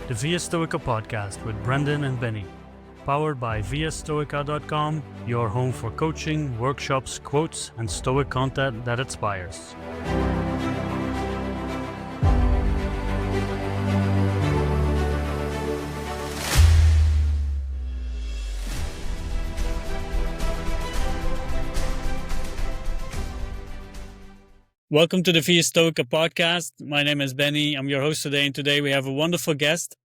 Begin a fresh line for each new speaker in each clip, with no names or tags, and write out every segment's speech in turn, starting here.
the Via Stoica Podcast with Brendan and Benny. Powered by viastoica.com, your home for coaching, workshops, quotes, and Stoic content that inspires. Welcome to the Via Stoica Podcast. My name is Benny. I'm your host today, and today we have a wonderful guest,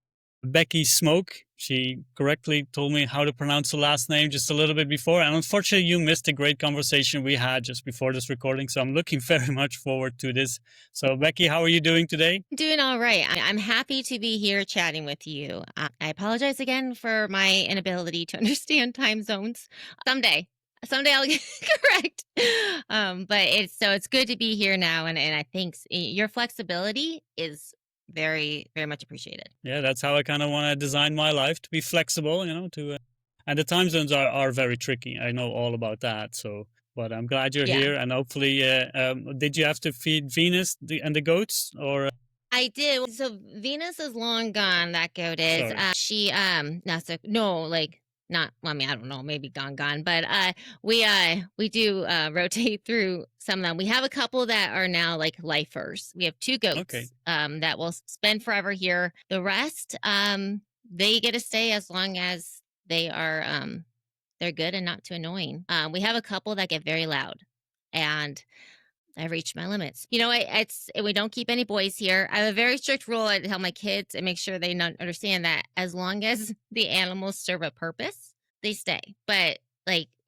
Becky Schmooke. She correctly told me how to pronounce the last name just a little bit before, and unfortunately you missed a great conversation we had just before this recording, so I'm looking very much forward to this. So Becky, how are you doing today?
Doing all right. I'm happy to be here chatting with you. I apologize again for my inability to understand time zones. Someday I'll get correct. But it's good to be here now, and I think your flexibility is very, very much appreciated.
Yeah, that's how I kind of want to design my life, to be flexible, and the time zones are very tricky. I know all about that. So, but I'm glad you're here, and hopefully, did you have to feed Venus and the goats, or?
I did. So Venus is long gone. That goat is. She not, well, I mean, I don't know, maybe gone, but we do rotate through some of them. We have a couple that are now like lifers. We have 2 goats that will spend forever here. The rest, they get to stay as long as they are they're good and not too annoying. We have a couple that get very loud, and I've reached my limits. We don't keep any boys here. I have a very strict rule. I tell my kids and make sure they understand that as long as the animals serve a purpose, they stay. But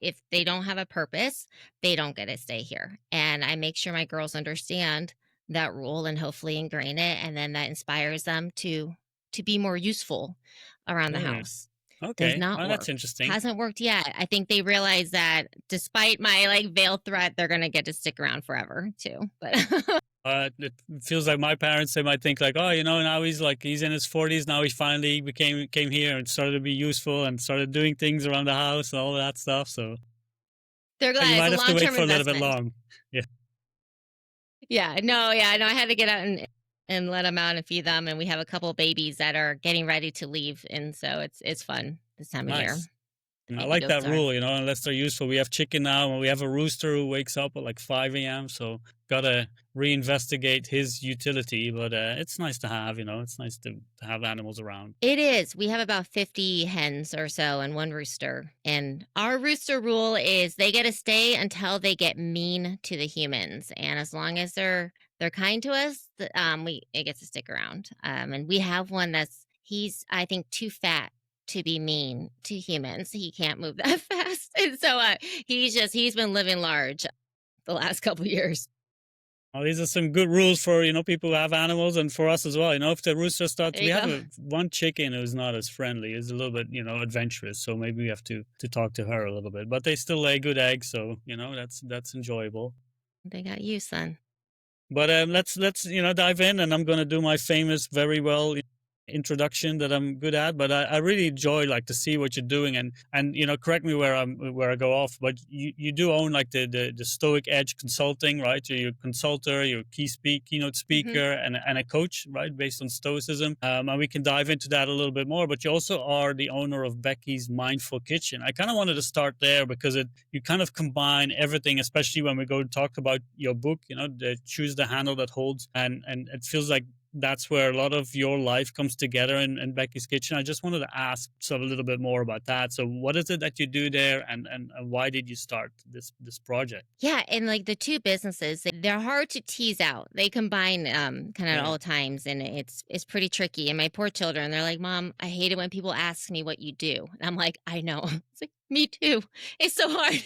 if they don't have a purpose, they don't get to stay here. And I make sure my girls understand that rule and hopefully ingrain it. And then that inspires them to be more useful around the house.
Okay,
does not work.
That's interesting.
Hasn't worked yet. I think they realize that despite my veiled threat, they're going to get to stick around forever too. But
it feels like my parents, they might think now he's in his 40s. Now he finally came here and started to be useful and started doing things around the house and all that stuff. So
they're glad.
You might have to wait for
investment.
a little bit long.
Yeah. No. I had to get out and let them out and feed them. And we have a couple of babies that are getting ready to leave. And so it's fun this time of year.
I like that rule, unless they're useful. We have chicken now, and we have a rooster who wakes up at 5 a.m. So got to reinvestigate his utility. But it's nice to have, it's nice to have animals around.
It is. We have about 50 hens or so and 1 rooster. And our rooster rule is they get to stay until they get mean to the humans. And as long as they're kind to us, it gets to stick around. And we have one he's, I think, too fat to be mean to humans. He can't move that fast. And so he's been living large the last couple of years.
Well, these are some good rules for, people who have animals, and for us as well. If the rooster starts, we have one chicken who's not as friendly, is a little bit, adventurous. So maybe we have to talk to her a little bit, but they still lay good eggs. So, that's enjoyable.
They got you, son.
But let's dive in, and I'm going to do my famous, very well introduction that I'm good at, but I really enjoy to see what you're doing, and correct me where I go off, but you do own the Stoic Edge Consulting, right? You're a consultant, you're a keynote speaker, and a coach, right, based on Stoicism, and we can dive into that a little bit more. But you also are the owner of Becky's Mindful Kitchen. I kind of wanted to start there because you kind of combine everything, especially when we go to talk about your book, the Choose the Handle That Holds, and it feels like that's where a lot of your life comes together in Becky's Kitchen. I just wanted to ask a little bit more about that. So what is it that you do there, and why did you start this project?
Yeah, and the 2 businesses, they're hard to tease out. They combine kind of at all times, and it's pretty tricky. And my poor children, they're like, Mom, I hate it when people ask me what you do. And I'm like, I know. It's like, me too. It's so hard.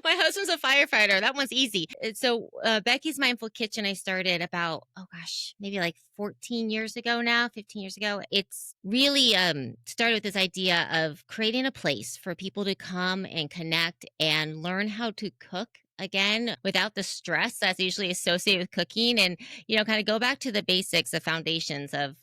My husband's a firefighter. That one's easy. So Becky's Mindful Kitchen, I started about, maybe 14 years ago now, 15 years ago. It's really started with this idea of creating a place for people to come and connect and learn how to cook again without the stress that's usually associated with cooking, and kind of go back to the basics, the foundations of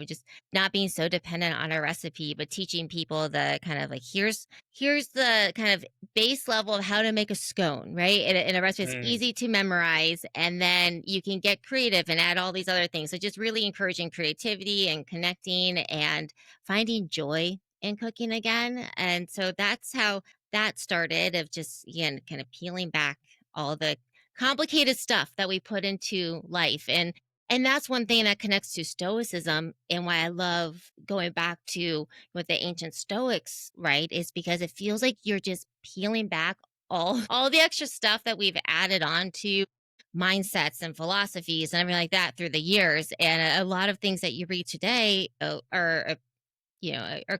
just not being so dependent on a recipe, but teaching people the kind of like, here's the kind of base level of how to make a scone, right? In a recipe, it's easy to memorize, and then you can get creative and add all these other things. So just really encouraging creativity and connecting and finding joy in cooking again. And so that's how that started, of just, again, kind of peeling back all the complicated stuff that we put into life. And that's one thing that connects to Stoicism, and why I love going back to what the ancient Stoics, right? Is because it feels like you're just peeling back all the extra stuff that we've added on to mindsets and philosophies and everything like that through the years. And a lot of things that you read today are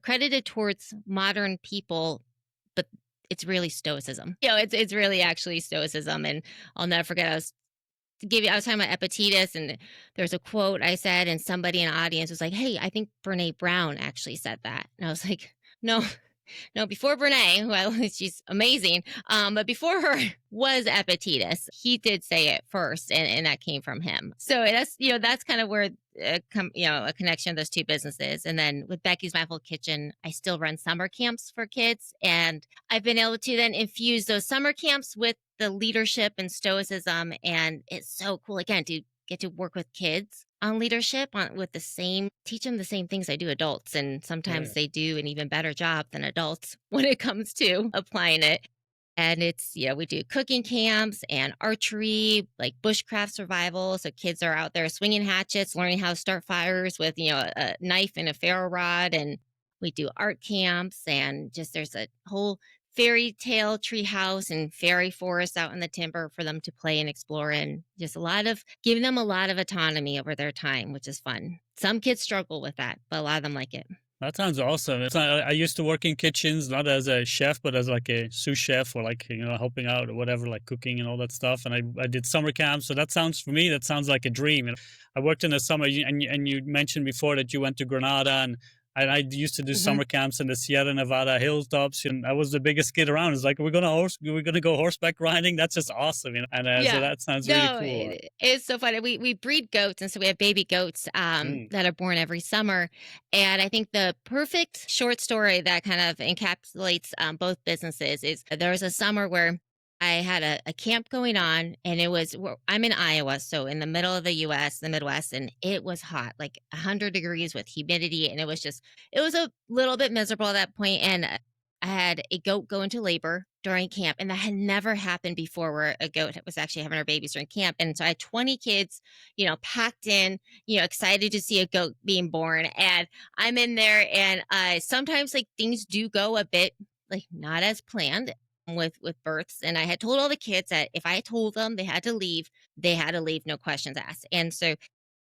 credited towards modern people, but it's really Stoicism. It's really actually Stoicism. And I'll never forget, I was talking about Epictetus, and there's a quote I said, and somebody in the audience was like, "Hey, I think Brene Brown actually said that." And I was like, "No, no, before Brene, she's amazing. But before her was Epictetus. He did say it first, and that came from him. So that's kind of where a connection of those two businesses. And then with Becky's Mindful Kitchen, I still run summer camps for kids, and I've been able to then infuse those summer camps with the leadership and Stoicism, and it's so cool again to get to work with kids on leadership, teach them the same things I do adults, and sometimes they do an even better job than adults when it comes to applying it. And it's, we do cooking camps and archery, like bushcraft survival. So kids are out there swinging hatchets, learning how to start fires with, a knife and a ferro rod. And we do art camps, and just there's a whole fairy tale tree house and fairy forest out in the timber for them to play and explore in. Just giving them a lot of autonomy over their time, which is fun. Some kids struggle with that, but a lot of them like it.
That sounds awesome. I used to work in kitchens, not as a chef, but as like a sous chef, or like, helping out or whatever, like cooking and all that stuff. And I did summer camps. So that sounds like a dream. And I worked in the summer, and you mentioned before that you went to Granada, and I used to do summer camps in the Sierra Nevada hilltops, and I was the biggest kid around. It's like, we're gonna go horseback riding. That's just awesome, And so that sounds really cool.
It's so funny. We breed goats, and so we have baby goats that are born every summer. And I think the perfect short story that kind of encapsulates both businesses is, there was a summer where I had a camp going on, and I'm in Iowa, so in the middle of the U.S., the Midwest, and it was hot, like 100 degrees with humidity, and it was a little bit miserable at that point. And I had a goat go into labor during camp, and that had never happened before, where a goat was actually having her babies during camp. And so I had 20 kids, packed in, excited to see a goat being born, and I'm in there, and sometimes like things do go a bit like not as planned with births. And I had told all the kids that if I told them they had to leave, no questions asked. And so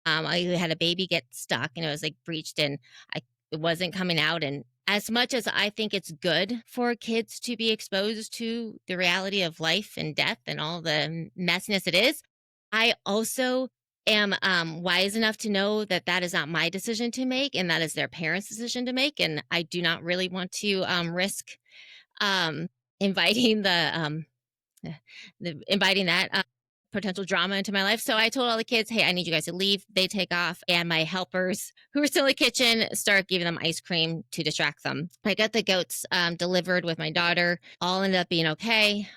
I had a baby get stuck, and it was like breached, and it wasn't coming out. And as much as I think it's good for kids to be exposed to the reality of life and death and all the messiness it is, I also am wise enough to know that that is not my decision to make, and that is their parents' decision to make. And I do not really want to risk inviting inviting that potential drama into my life. So I told all the kids, hey, I need you guys to leave. They take off, and my helpers, who were still in the kitchen, start giving them ice cream to distract them. I got the goats delivered with my daughter. All ended up being okay.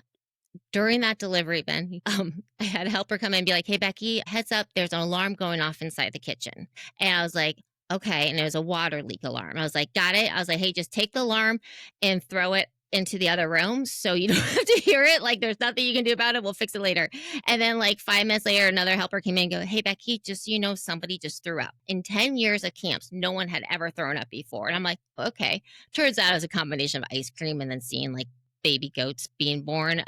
During that delivery, Ben, I had a helper come in and be like, hey, Becky, heads up, there's an alarm going off inside the kitchen. And I was like, okay. And it was a water leak alarm. I was like, got it. I was like, hey, just take the alarm and throw it into the other room so you don't have to hear it. Like, there's nothing you can do about it. We'll fix it later. And then like 5 minutes later, another helper came in and go, hey, Becky, just, somebody just threw up. In 10 years of camps, no one had ever thrown up before. And I'm like, okay. Turns out it was a combination of ice cream and then seeing like baby goats being born,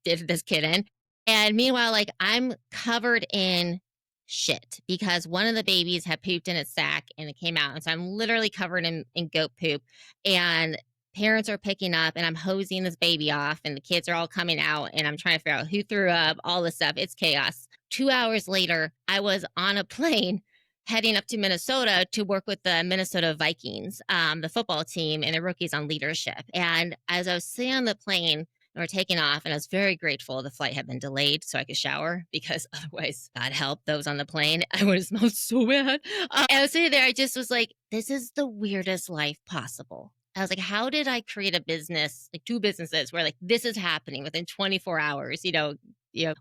did this kid in. And meanwhile, like, I'm covered in shit because one of the babies had pooped in its sack and it came out. And so I'm literally covered in goat poop, and parents are picking up, and I'm hosing this baby off, and the kids are all coming out, and I'm trying to figure out who threw up, all this stuff. It's chaos. 2 hours later, I was on a plane heading up to Minnesota to work with the Minnesota Vikings, the football team, and the rookies on leadership. And as I was sitting on the plane, We're taking off, and I was very grateful the flight had been delayed so I could shower because otherwise, God help those on the plane. I would have smelled so bad. And I was sitting there, I just was like, this is the weirdest life possible. I was like, how did I create a business, like 2 businesses where like this is happening within 24 hours,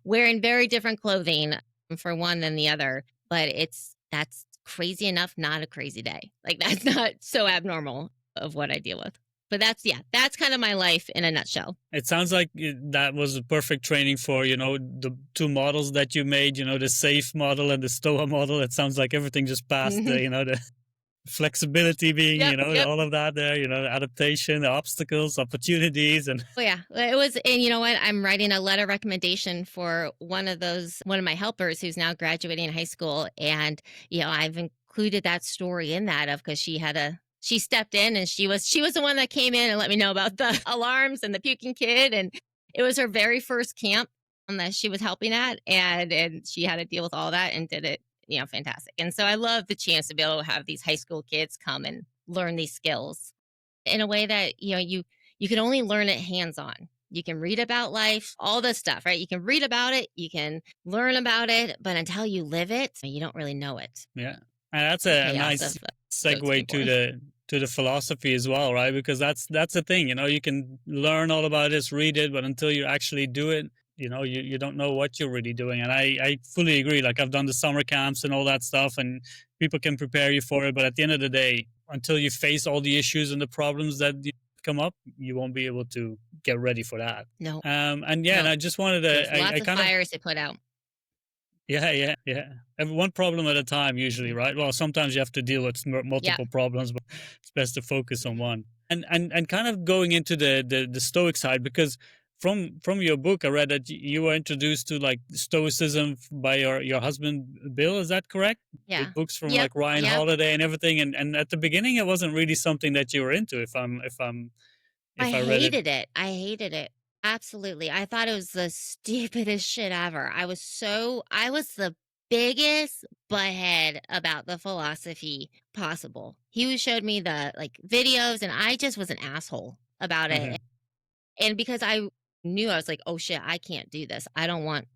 wearing very different clothing for one than the other. But that's crazy enough, not a crazy day. Like that's not so abnormal of what I deal with. But that's kind of my life in a nutshell.
It sounds like that was a perfect training for, the 2 models that you made, the safe model and the Stoa model. It sounds like everything just passed, the flexibility being,
Yep.
all of that there, adaptation, the obstacles, opportunities. And
oh yeah, it was. And you know what, I'm writing a letter recommendation for one of my helpers who's now graduating high school, and I've included that story in that, because she stepped in, and she was the one that came in and let me know about the alarms and the puking kid, and it was her very first camp that she was helping at, and she had to deal with all that and did it fantastic. And so I love the chance to be able to have these high school kids come and learn these skills in a way that you can only learn it hands-on. You can read about life, all this stuff, right? You can read about it, you can learn about it, but until you live it, you don't really know it.
Yeah, and that's a nice segue to the philosophy as well, right? Because that's the thing, you can learn all about this, read it, but until you actually do it, you don't know what you're really doing. And I fully agree. Like, I've done the summer camps and all that stuff, and people can prepare you for it. But at the end of the day, until you face all the issues and the problems that come up, you won't be able to get ready for that.
No.
And I just wanted to,
There's lots of fires to put out.
Yeah. One problem at a time, usually, right? Well, sometimes you have to deal with multiple problems, but it's best to focus on one. And kind of going into the Stoic side, because from your book, I read that you were introduced to like Stoicism by your husband Bill. Is that correct?
Yeah.
With books from like Ryan Holiday and everything. And at the beginning, it wasn't really something that you were into.
I hated it. I hated it. Absolutely. I thought it was the stupidest shit ever. I was the biggest butthead about the philosophy possible. He showed me the like videos, and I just was an asshole about it.
Mm-hmm.
And because I knew, I was like, oh shit, I can't do this. I don't want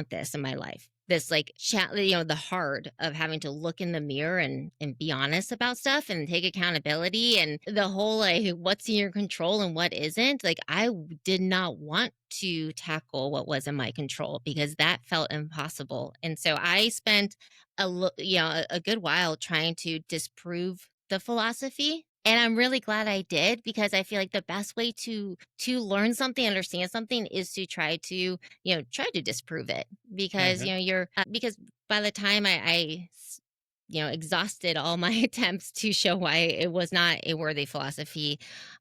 this in my life. This like the hard of having to look in the mirror and be honest about stuff and take accountability, and the whole like what's in your control and what isn't. Like, I did not want to tackle what was in my control because that felt impossible. And so I spent a good while trying to disprove the philosophy. And I'm really glad I did, because I feel like the best way to learn something, understand something, is to try to disprove it, because because by the time I exhausted all my attempts to show why it was not a worthy philosophy,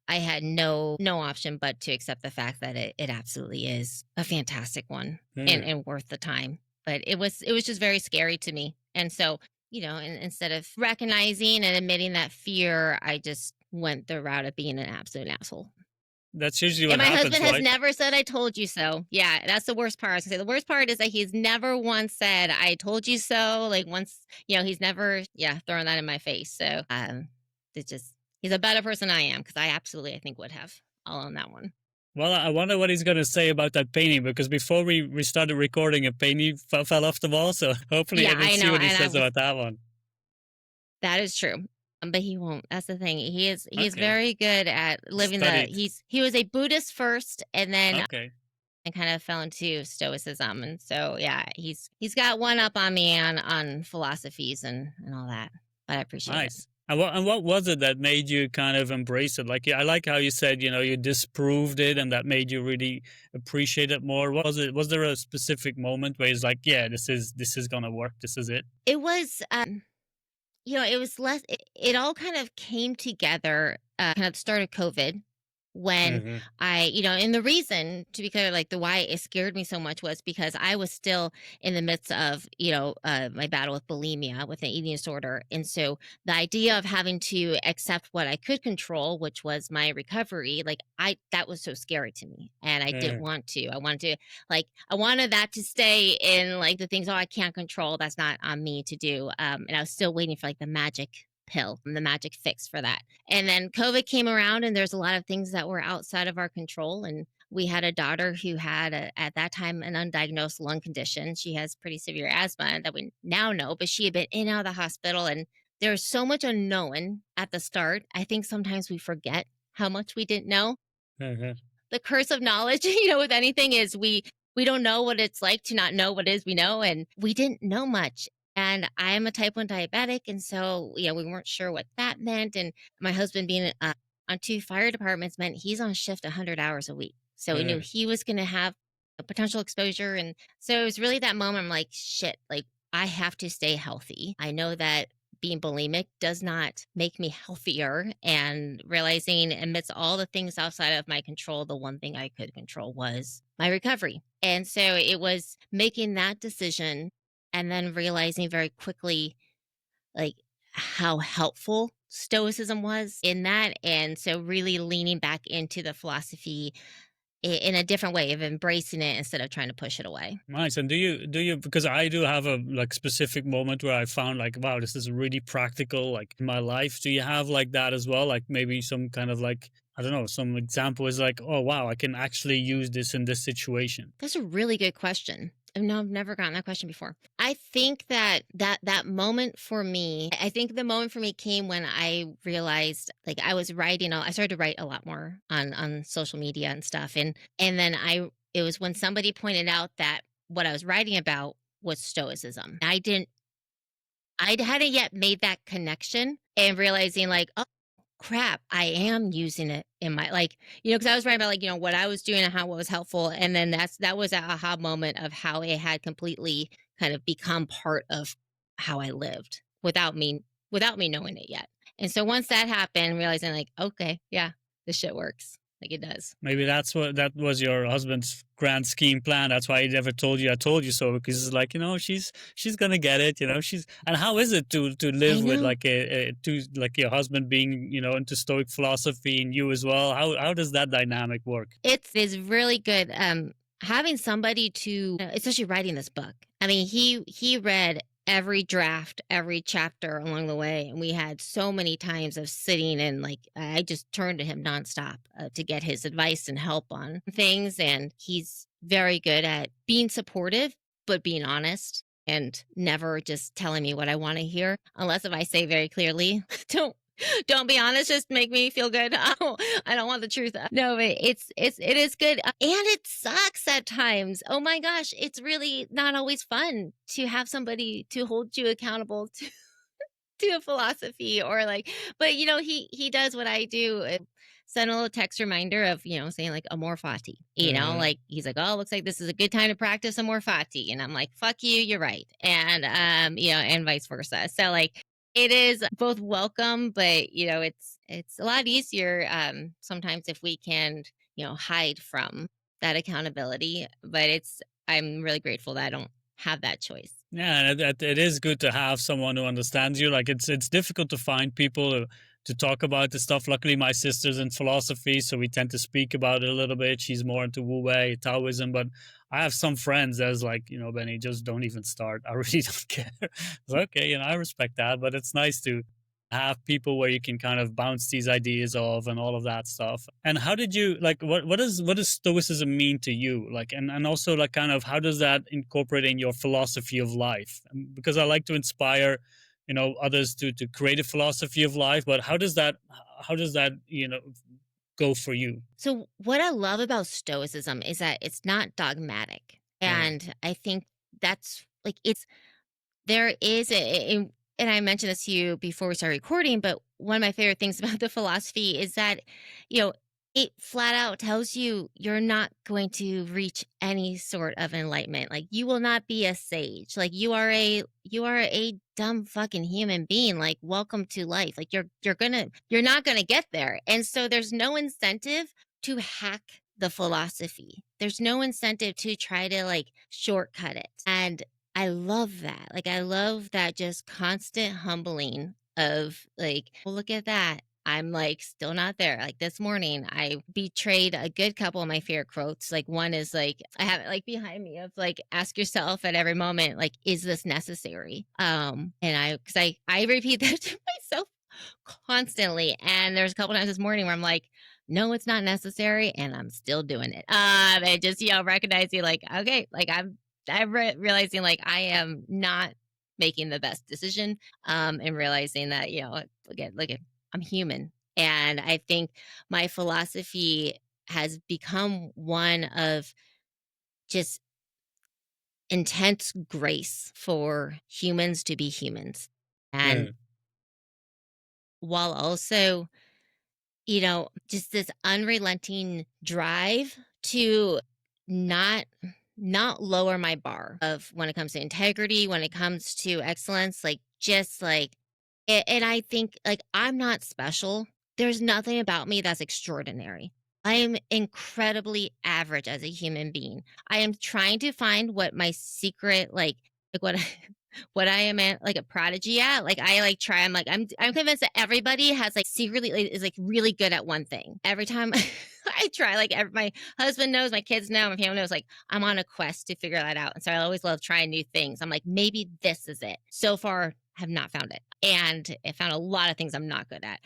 I had no option but to accept the fact that it absolutely is a fantastic one and worth the time. But it was just very scary to me. And so, and instead of recognizing and admitting that fear, I just went the route of being an absolute asshole.
That's usually what happens,
and my husband
right?
has never said, I told you so. Yeah, that's the worst part. I was gonna say, the worst part is that he's never once said, I told you so. Like, once, he's never, thrown that in my face. So he's a better person than I am, because I think would have. I'll own that one.
Well, I wonder what he's going to say about that painting, because before we started recording, a painting fell off the wall. So hopefully I can see what he says about that one.
That is true. But he won't. That's the thing. He's very good at living he was a Buddhist first, and then and kind of fell into Stoicism. And so, he's got one up on me on philosophies and all that. But I appreciate it.
And what was it that made you kind of embrace it? Like, I like how you said, you disproved it, and that made you really appreciate it more. What was it? Was there a specific moment where it's like, this is gonna work. This is it.
It was, it was less. It all kind of came together. Kind of at the start of COVID, when I, and the reason, to be clear, like the why it scared me so much was because I was still in the midst of, my battle with bulimia, with an eating disorder. And so the idea of having to accept what I could control, which was my recovery, like that was so scary to me. And I didn't want to. I wanted that to stay in like the things, I can't control. That's not on me to do. And I was still waiting for like the magic pill, the magic fix for that. And then COVID came around, and there's a lot of things that were outside of our control. And We had a daughter who had, at that time, an undiagnosed lung condition. She has pretty severe asthma that we now know, but she had been in and out of the hospital, and there's so much unknown at the start. I think sometimes we forget how much we didn't know.
Mhm.
The curse of knowledge, with anything is we don't know what it's like to not know what it is we know, and we didn't know much. And I'm a type 1 diabetic, and so, we weren't sure what that meant, and my husband being, on 2 fire departments meant he's on shift 100 hours a week. So we knew he was gonna have a potential exposure, and so it was really that moment, I'm like, "Shit, like, I have to stay healthy." I know that being bulimic does not make me healthier, and realizing amidst all the things outside of my control, the one thing I could control was my recovery. And so it was making that decision and then realizing very quickly, like, how helpful stoicism was in that. And so really leaning back into the philosophy in a different way of embracing it instead of trying to push it away.
Nice. And do you, because I do have a like specific moment where I found like, wow, this is really practical, like in my life. Do you have like that as well? Like maybe some kind of like, I don't know, some example is like, oh wow, I can actually use this in this situation.
That's a really good question. No, I've never gotten that question before. I think that moment for me, I think the moment for me came when I realized, like, I was writing. I started to write a lot more on social media and stuff, and then it was when somebody pointed out that what I was writing about was stoicism. I hadn't yet made that connection and realizing, like, oh crap, I am using it in my, like, because I was writing about, like, what I was doing and how it was helpful. And then that was a aha moment of how it had completely kind of become part of how I lived without me knowing it yet. And so once that happened, realizing, like, okay, yeah, this shit works. Like, it does.
Maybe that was your husband's grand scheme plan. That's why he never told you, I told you so, because it's like, she's gonna get it, she's, and how is it to
I
live with
know.
like like your husband being, into Stoic philosophy and you as well? How does that dynamic work?
It is really good, having somebody to, especially writing this book. I mean, he read every draft, every chapter along the way, and we had so many times of sitting and, like, I just turned to him nonstop, to get his advice and help on things, and he's very good at being supportive, but being honest and never just telling me what I wanna hear, unless if I say very clearly, "Don't don't be honest, just make me feel good." I don't want the truth. No, but it is good. And it sucks at times. Oh my gosh, it's really not always fun to have somebody to hold you accountable to a philosophy, or like, but he does what I do. Send a little text reminder of, saying, like, amor fati,
Uh,
like, he's like, oh, looks like this is a good time to practice amor fati. And I'm like, fuck you, you're right. And, and vice versa. So, like, it is both welcome, but, it's a lot easier, sometimes if we can, hide from that accountability. But I'm really grateful that I don't have that choice.
Yeah, and it is good to have someone who understands you. Like it's difficult to find people to talk about this stuff. Luckily, my sister's in philosophy, so we tend to speak about it a little bit. She's more into Wu Wei, Taoism, but I have some friends that's like, Benny, just don't even start. I really don't care. It's okay, I respect that, but it's nice to have people where you can kind of bounce these ideas off and all of that stuff. And how did you like what does stoicism mean to you? Like and also like kind of how does that incorporate in your philosophy of life? Because I like to inspire, others to create a philosophy of life, but how does that, go for you?
So, what I love about Stoicism is that it's not dogmatic.
Uh,
And I think that's like, there is and I mentioned this to you before we started recording, but one of my favorite things about the philosophy is that, you know, it flat out tells you you're not going to reach any sort of enlightenment. Like, you will not be a sage. Like, you are a dumb fucking human being. Like, welcome to life. Like, you're not gonna get there. And so there's no incentive to hack the philosophy. There's no incentive to try to, like, shortcut it. And I love that. Like, I love that just constant humbling of, like, well, look at that. I'm, like, still not there. Like, this morning, I betrayed a good couple of my favorite quotes. Like, one is, like, I have it, like, behind me of, like, ask yourself at every moment, like, is this necessary? And because I repeat that to myself constantly. And there's a couple times this morning where I'm like, no, it's not necessary, and I'm still doing it. And just, recognizing like, okay, like realizing like I am not making the best decision. And realizing that, look at, I'm human. And I think my philosophy has become one of just intense grace for humans to be humans.
Yeah.
And while also, just this unrelenting drive to not not lower my bar of when it comes to integrity, when it comes to excellence, like just like and I think like I'm not special. There's nothing about me that's extraordinary. I am incredibly average as a human being. I am trying to find what my secret like what what I am at, like a prodigy at. Like I like try. I'm convinced that everybody has like secretly is like really good at one thing. Every time I try, like my husband knows, my kids know, my family knows. Like I'm on a quest to figure that out, and so I always love trying new things. I'm like, maybe this is it. So far, have not found it, and I found a lot of things I'm not good at.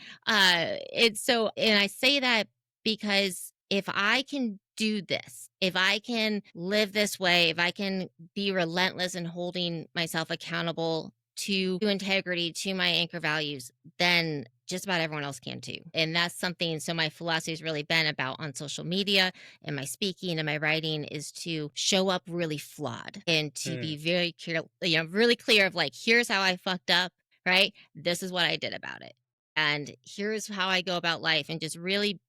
It's so, and I say that because if I can do this, if I can live this way, if I can be relentless in holding myself accountable to integrity, to my anchor values, then just about everyone else can too. And that's something. So my philosophy has really been about on social media and my speaking and my writing is to show up really flawed and to
Yeah.
be very clear, really clear of like, here's how I fucked up, right? This is what I did about it. And here's how I go about life, and just really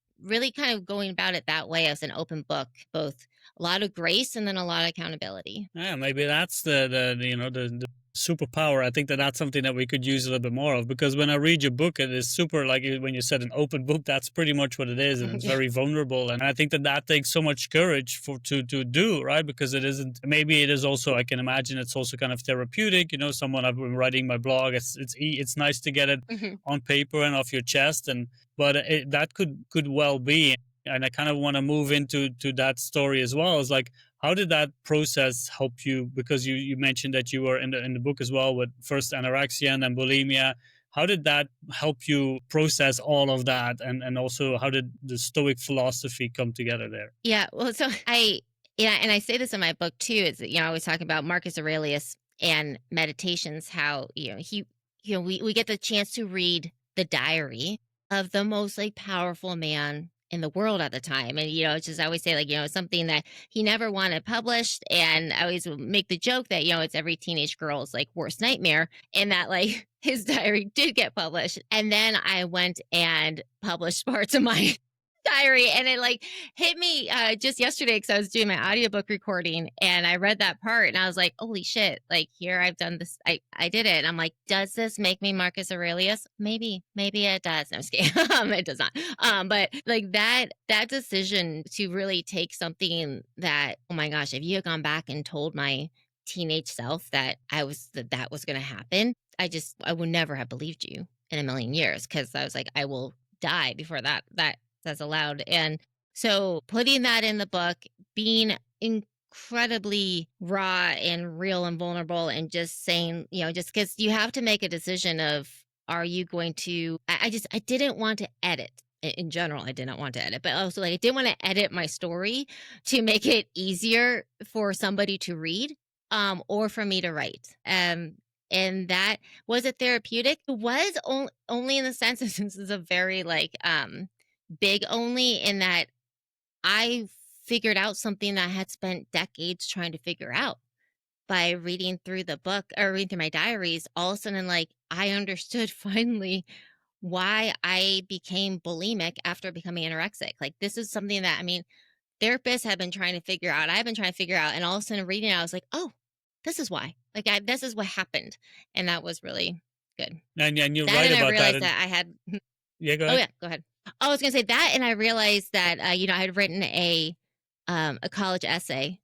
kind of going about it that way as an open book, both a lot of grace and then a lot of accountability.
Yeah, maybe that's the superpower. I think that that's something that we could use a little bit more of, because when I read your book, it is super, like when you said an open book, that's pretty much what it is, and it's
Yeah.
very vulnerable. And I think that that takes so much courage for to do, right? Because it isn't. Maybe it is also. I can imagine it's also kind of therapeutic. Someone I've been writing my blog. It's nice to get it
Mhm.
on paper and off your chest, and but that could well be. And I kind of want to move into to that story as well. Is like, how did that process help you? Because you mentioned that you were in the book as well with first anorexia and then bulimia. How did that help you process all of that? And also, how did the Stoic philosophy come together there?
Yeah. Well, so and I say this in my book too. Is that, I was talking about Marcus Aurelius and meditations, how, we get the chance to read the diary of the most like powerful man in the world at the time. And, it's just, I always say like, something that he never wanted published. And I always make the joke that, it's every teenage girl's like worst nightmare, and that like his diary did get published. And then I went and published parts of my diary, and it like hit me just yesterday because I was doing my audiobook recording, and I read that part and I was like, holy shit, like here I've done this, I did it. And I'm like, does this make me Marcus Aurelius? Maybe it does. No, I'm just kidding. It does not. But like that decision to really take something that, oh my gosh, if you had gone back and told my teenage self that that was going to happen, I would never have believed you in a million years, because I was like, I will die before that's allowed. And so putting that in the book, being incredibly raw and real and vulnerable, and just saying, just because you have to make a decision of, are you going to, I didn't want to edit. In general, I did not want to edit, but also like I didn't want to edit my story to make it easier for somebody to read, or for me to write. And that was it therapeutic. It was only in the sense that this is a very like big only in that I figured out something that I had spent decades trying to figure out by reading through the book, or reading through my diaries. All of a sudden, like I understood finally why I became bulimic after becoming anorexic. Like this is something that, I mean, therapists have been trying to figure out. I've been trying to figure out, and all of a sudden reading it, I was like, oh, this is why. Like this is what happened, and that was really good.
And you're
That,
right
and I
about that.
realized
And
that I had.
yeah, go
Oh
ahead.
yeah, go ahead. I was gonna say that, and I realized that I had written a college essay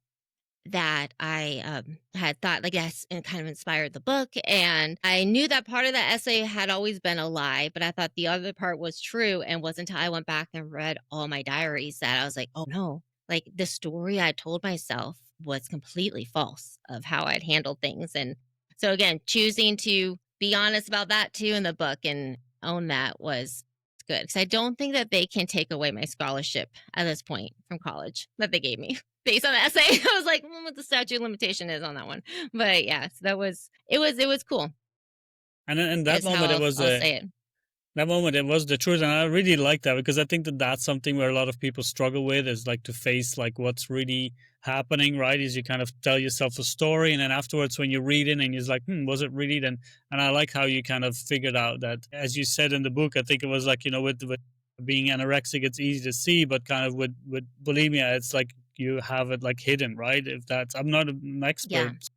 that I had thought like, yes, and kind of inspired the book. And I knew that part of the essay had always been a lie, but I thought the other part was true. And wasn't until I went back and read all my diaries that I was like, oh no, like the story I told myself was completely false of how I'd handled things. And so again, choosing to be honest about that too in the book and own that was good because I don't think that they can take away my scholarship at this point from college that they gave me based on the essay. I was like, what the statute of limitation is on that one. But yeah, so it was cool.
And in that
Is how
moment,
I'll say it.
that moment it was the truth, and I really like that because I think that that's something where a lot of people struggle with, is like to face like what's really happening, right? Is you kind of tell yourself a story, and then afterwards when you read it and you're like, was it really then? And I like how you kind of figured out that, as you said in the book, I think it was like, with being anorexic, it's easy to see, but kind of with bulimia, it's like you have it like hidden, right? If that's, I'm not an
Yeah.
expert, but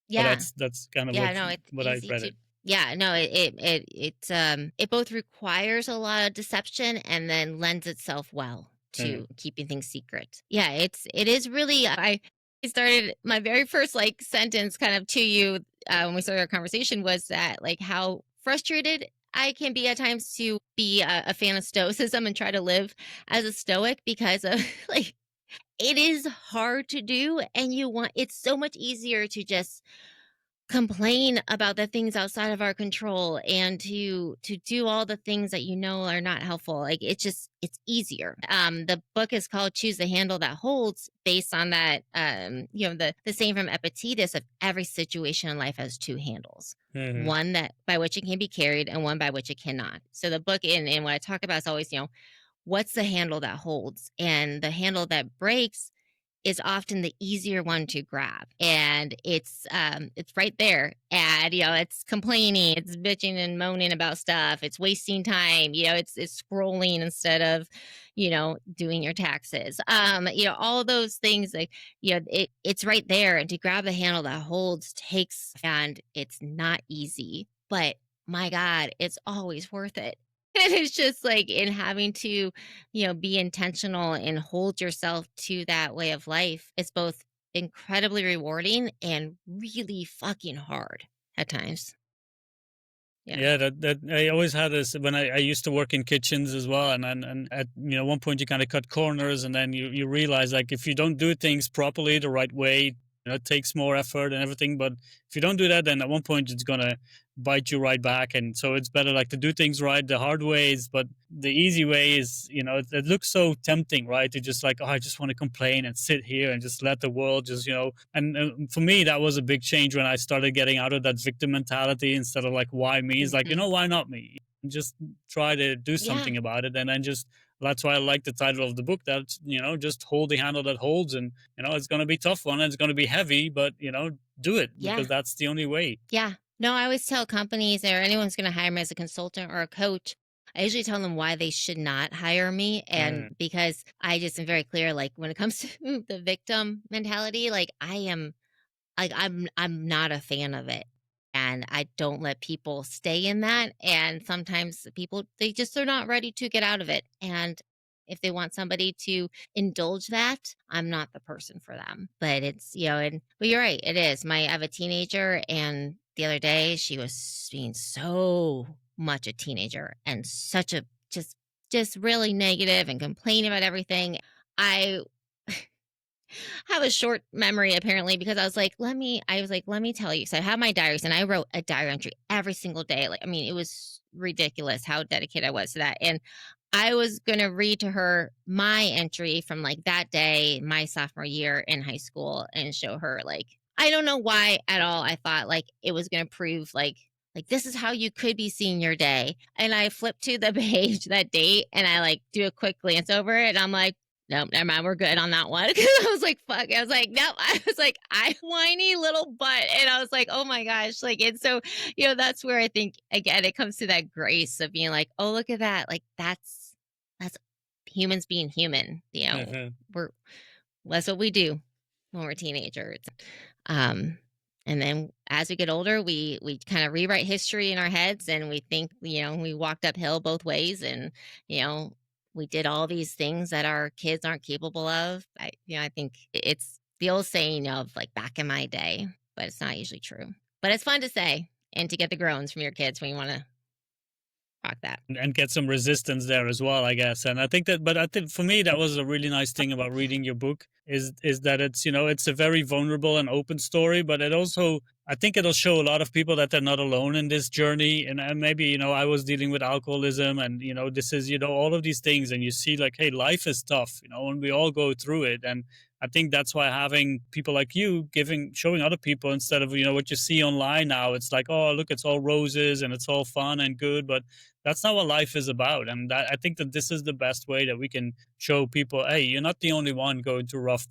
Yeah.
that's kind of
Yeah, no, it's
what I
easy
read
to.
it.
Yeah, no, it both requires a lot of deception and then lends itself well
Mm.
to keeping things secret. Yeah, it is really. I started my very first like sentence kind of to you when we started our conversation was that like how frustrated I can be at times to be a fan of Stoicism and try to live as a Stoic because of like it is hard to do and it's so much easier to just complain about the things outside of our control and to do all the things that are not helpful. Like it's easier. The book is called Choose the Handle That Holds, based on that the saying from Epictetus of every situation in life has two handles,
Hmm.
one that by which it can be carried and one by which it cannot. So the book and what I talk about is always what's the handle that holds, and the handle that breaks is often the easier one to grab, and it's right there, and it's complaining, it's bitching and moaning about stuff, it's wasting time, it's scrolling instead of doing your taxes, all those things, like it's right there, and to grab the handle that holds takes, and it's not easy, but my god, it's always worth it. And it's just like in having to be intentional and hold yourself to that way of life. It's both incredibly rewarding and really fucking hard at times. Yeah.
Yeah, that I always had this when I used to work in kitchens as well, and at one point you kind of cut corners, and then you realize like if you don't do things properly the right way, it takes more effort and everything. But if you don't do that, then at one point it's gonna bite you right back, and so it's better like to do things right the hard ways. But the easy way is, it looks so tempting, right? To just like, oh, I just want to complain and sit here and just let the world just, and for me that was a big change when I started getting out of that victim mentality instead of like, why me? It's like,
Hmm.
why not me? Just try to do
Yeah.
something about it, and then just that's why I like the title of the book. That just hold the handle that holds, and it's going to be tough one, and it's going to be heavy, but do it
Yeah.
because that's the only way.
Yeah. No, I always tell companies or anyone's going to hire me as a consultant or a coach, I usually tell them why they should not hire me. And
Mm.
because I just am very clear, like when it comes to the victim mentality, like I'm not a fan of it. And I don't let people stay in that. And sometimes people they're not ready to get out of it. And if they want somebody to indulge that, I'm not the person for them. But but you're right, it is. I have a teenager, and the other day she was being so much a teenager and such a just really negative and complaining about everything. I have a short memory apparently because let me tell you. So I have my diaries and I wrote a diary entry every single day. Like, I mean, it was ridiculous how dedicated I was to that. And I was going to read to her my entry from like that day, my sophomore year in high school, and show her like, I don't know why at all. I thought like it was going to prove like this is how you could be seeing your day. And I flipped to the page that date and I like do a quick glance over it. And I'm like, nope, never mind. We're good on that one. Cause I was like, fuck. I was like, no, I was like, I whiny little butt. And I was like, oh my gosh. Like, and so, that's where I think again, it comes to that grace of being like, oh, look at that. Like that's humans being human.
Hmm.
We're, that's what we do when we're teenagers. Um, and then as we get older, we kind of rewrite history in our heads and we think, we walked uphill both ways and, you know, we did all these things that our kids aren't capable of. I think it's the old saying of like back in my day, but it's not usually true. But it's fun to say and to get the groans from your kids when you want to Rock that.
And get some resistance there as well, I guess. And I think that, but I think for me, that was a really nice thing about reading your book is that it's, it's a very vulnerable and open story, but it also, I think it'll show a lot of people that they're not alone in this journey. And maybe, I was dealing with alcoholism and, this is, all of these things. And you see like, hey, life is tough, and we all go through it. And I think that's why having people like you showing other people instead of, what you see online now, it's like, oh, look, it's all roses and it's all fun and good. But that's not what life is about. And I think that this is the best way that we can show people, hey, you're not the only one going through rough,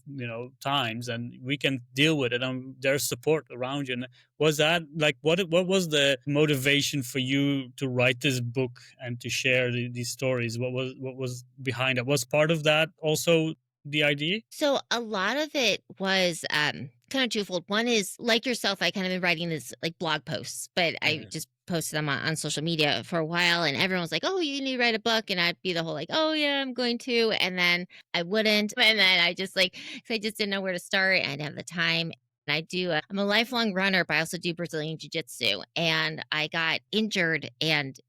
times, and we can deal with it. And there's support around you. And was that like, what was the motivation for you to write this book and to share these stories? What was behind it? Was part of that also the idea?
So a lot of it was kind of twofold. One is like yourself, I kind of been writing this like blog posts, but I just posted them on social media for a while, and everyone was like, oh, you need to write a book. And I'd be the whole like, oh yeah, I'm going to. And then I wouldn't. And then I just like, cause I just didn't know where to start. I didn't have the time. And I'm a lifelong runner, but I also do Brazilian Jiu-Jitsu. And I got injured and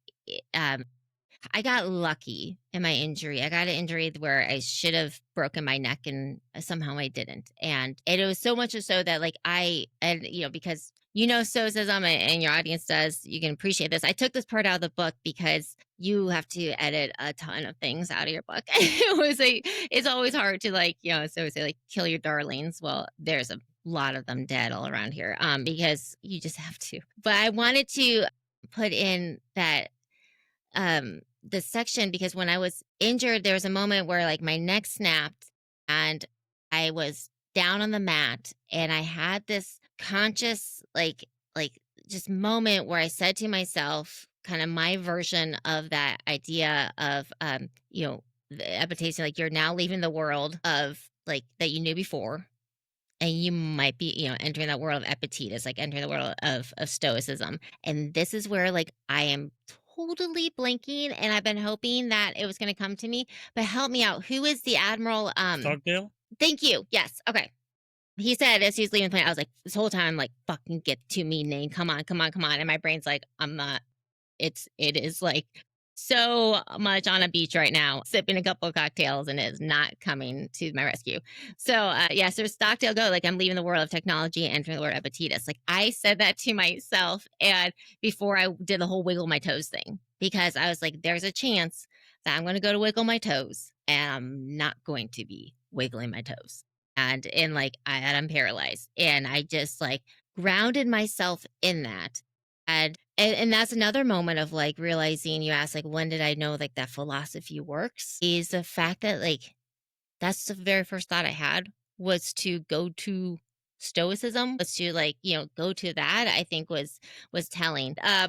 I got lucky in my injury. I got an injury where I should have broken my neck and somehow I didn't. And it was so much so that like because Stoicism and your audience does, you can appreciate this. I took this part out of the book because you have to edit a ton of things out of your book. It's always hard to so say like kill your darlings. Well, there's a lot of them dead all around here because you just have to. But I wanted to put in that the section because when I was injured, there was a moment where like my neck snapped and I was down on the mat and I had this conscious like just moment where I said to myself, kind of my version of that idea of the epitaph, like you're now leaving the world of like that you knew before. And you might be, entering that world of Epictetus, like entering the world of Stoicism. And this is where like I am totally blanking, and I've been hoping that it was going to come to me. But help me out. Who is the Admiral?
Stockdale?
Thank you. Yes. Okay. He said as he's leaving the planet, I was like, this whole time, like, fucking get to me, Nate. Come on, come on, come on. And my brain's like, I'm not. It is like so much on a beach right now, sipping a couple of cocktails, and it is not coming to my rescue. So, so Stockdale go, like, I'm leaving the world of technology and entering the world of Epictetus. Like, I said that to myself and before I did the whole wiggle my toes thing, because I was like, there's a chance that I'm going to go to wiggle my toes and I'm not going to be wiggling my toes. And I'm paralyzed. And I just like grounded myself in that. And that's another moment of like realizing, you asked like, when did I know like that philosophy works? Is the fact that like, that's the very first thought I had was to go to Stoicism, was to like, go to that, I think was telling. I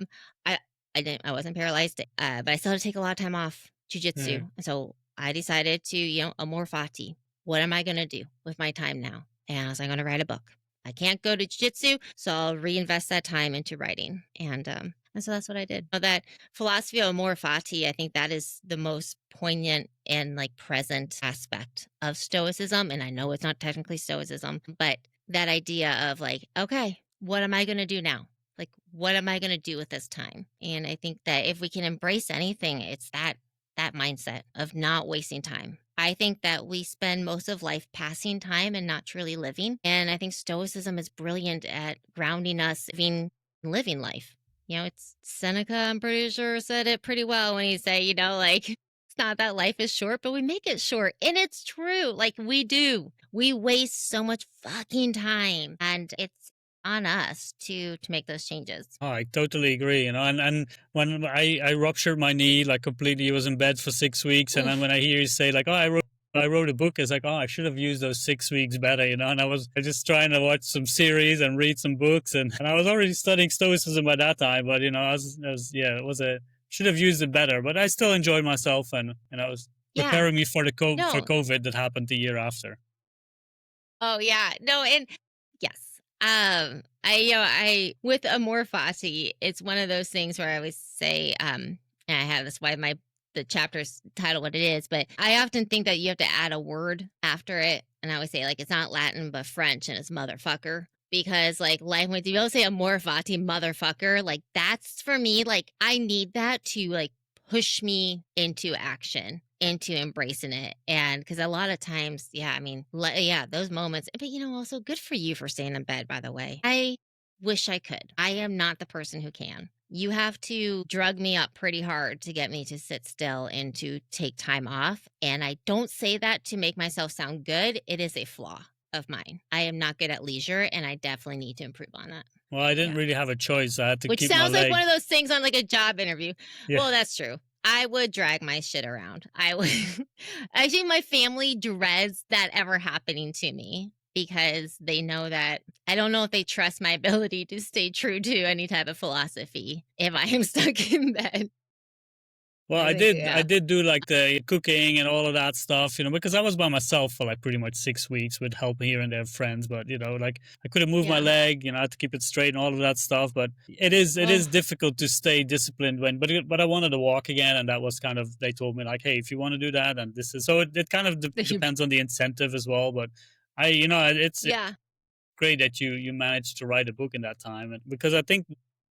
wasn't paralyzed, but I still had to take a lot of time off jujitsu. And so I decided to, amor fati. What am I going to do with my time now? And I was like, I'm going to write a book. I can't go to jiu-jitsu, so I'll reinvest that time into writing. And so that's what I did. That philosophy of amor fati, I think that is the most poignant and like present aspect of Stoicism. And I know it's not technically Stoicism, but that idea of like, okay, what am I going to do now? Like, what am I going to do with this time? And I think that if we can embrace anything, it's that mindset of not wasting time. I think that we spend most of life passing time and not truly living. And I think Stoicism is brilliant at grounding us in living life. It's Seneca, I'm pretty sure, said it pretty well when he said, like, it's not that life is short, but we make it short. And it's true. Like we do. We waste so much fucking time. And it's on us to make those changes.
Oh, I totally agree. And when I ruptured my knee like completely, I was in bed for 6 weeks. And then when I hear you say like, oh, I wrote a book, it's like, oh, I should have used those 6 weeks better, and I was just trying to watch some series and read some books. And I was already studying Stoicism by that time, but should have used it better, but I still enjoyed myself. And I was preparing me for for COVID that happened the year after.
Oh yeah. No. And yes. I with amor fati, it's one of those things where I always say, and I have this why the chapter's title what it is, but I often think that you have to add a word after it. And I always say like, it's not Latin, but French, and it's motherfucker. Because like life, when you say amor fati, motherfucker, like that's for me, like I need that to like push me into action, into embracing it. And because a lot of times, yeah, I mean, yeah, those moments, but also good for you for staying in bed, by the way. I wish I could. I am not the person who can. You have to drug me up pretty hard to get me to sit still and to take time off. And I don't say that to make myself sound good. It is a flaw of mine. I am not good at leisure, and I definitely need to improve on that.
Well, I didn't really have a choice. I had to
Which
keep my
sounds like
leg.
one of those things on like a job interview.
Yeah.
Well, that's true. I would drag my shit around. I would. Actually, my family dreads that ever happening to me because they know that I don't know if they trust my ability to stay true to any type of philosophy if I am stuck in bed.
Well, I
think,
did.
yeah.
I did do like the cooking and all of that stuff, because I was by myself for like pretty much 6 weeks with help here and there, friends. But like I couldn't move my
Yeah.
leg. I had to keep it straight and all of that stuff. But it is difficult to stay disciplined but I wanted to walk again, and that was kind of, they told me like, hey, if you want to do that, and this is so it kind of depends on the incentive as well. But it's
Yeah.
great that you managed to write a book in that time, and because I think,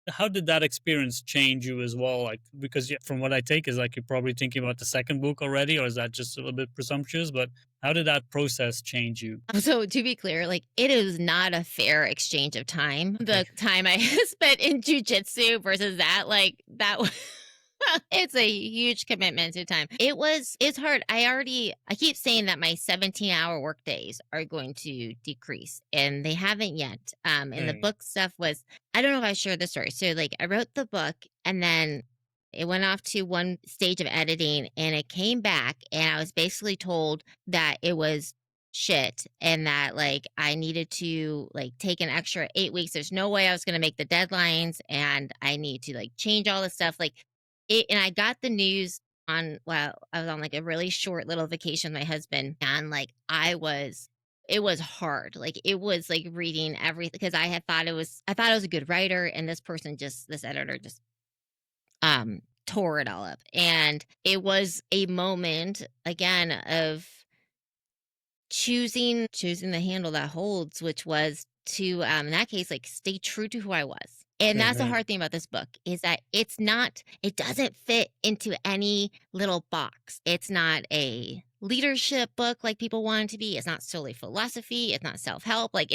how did that experience change you as well? Like, because from what I take is like you're probably thinking about the second book already, or is that just a little bit presumptuous? But how did that process change you?
So to be clear, like it is not a fair exchange of time. The time I spent in jujitsu versus that, like that was it's a huge commitment to time. It's hard. I keep saying that my 17-hour work days are going to decrease, and they haven't yet. And the book stuff was, I don't know if I shared the story. So like I wrote the book, and then it went off to one stage of editing, and it came back, and I was basically told that it was shit, and that like I needed to like take an extra 8 weeks. There's no way I was going to make the deadlines, and I need to like change all the stuff. Like and I got the news on, well, I was on like a really short little vacation with my husband, and like it was hard. Like it was like reading everything, because I thought I was a good writer, and this editor just tore it all up. And it was a moment again of choosing the handle that holds, which was to in that case like stay true to who I was. And that's the hard thing about this book, is that it doesn't fit into any little box. It's not a leadership book like people want it to be. It's not solely philosophy. It's not self-help. Like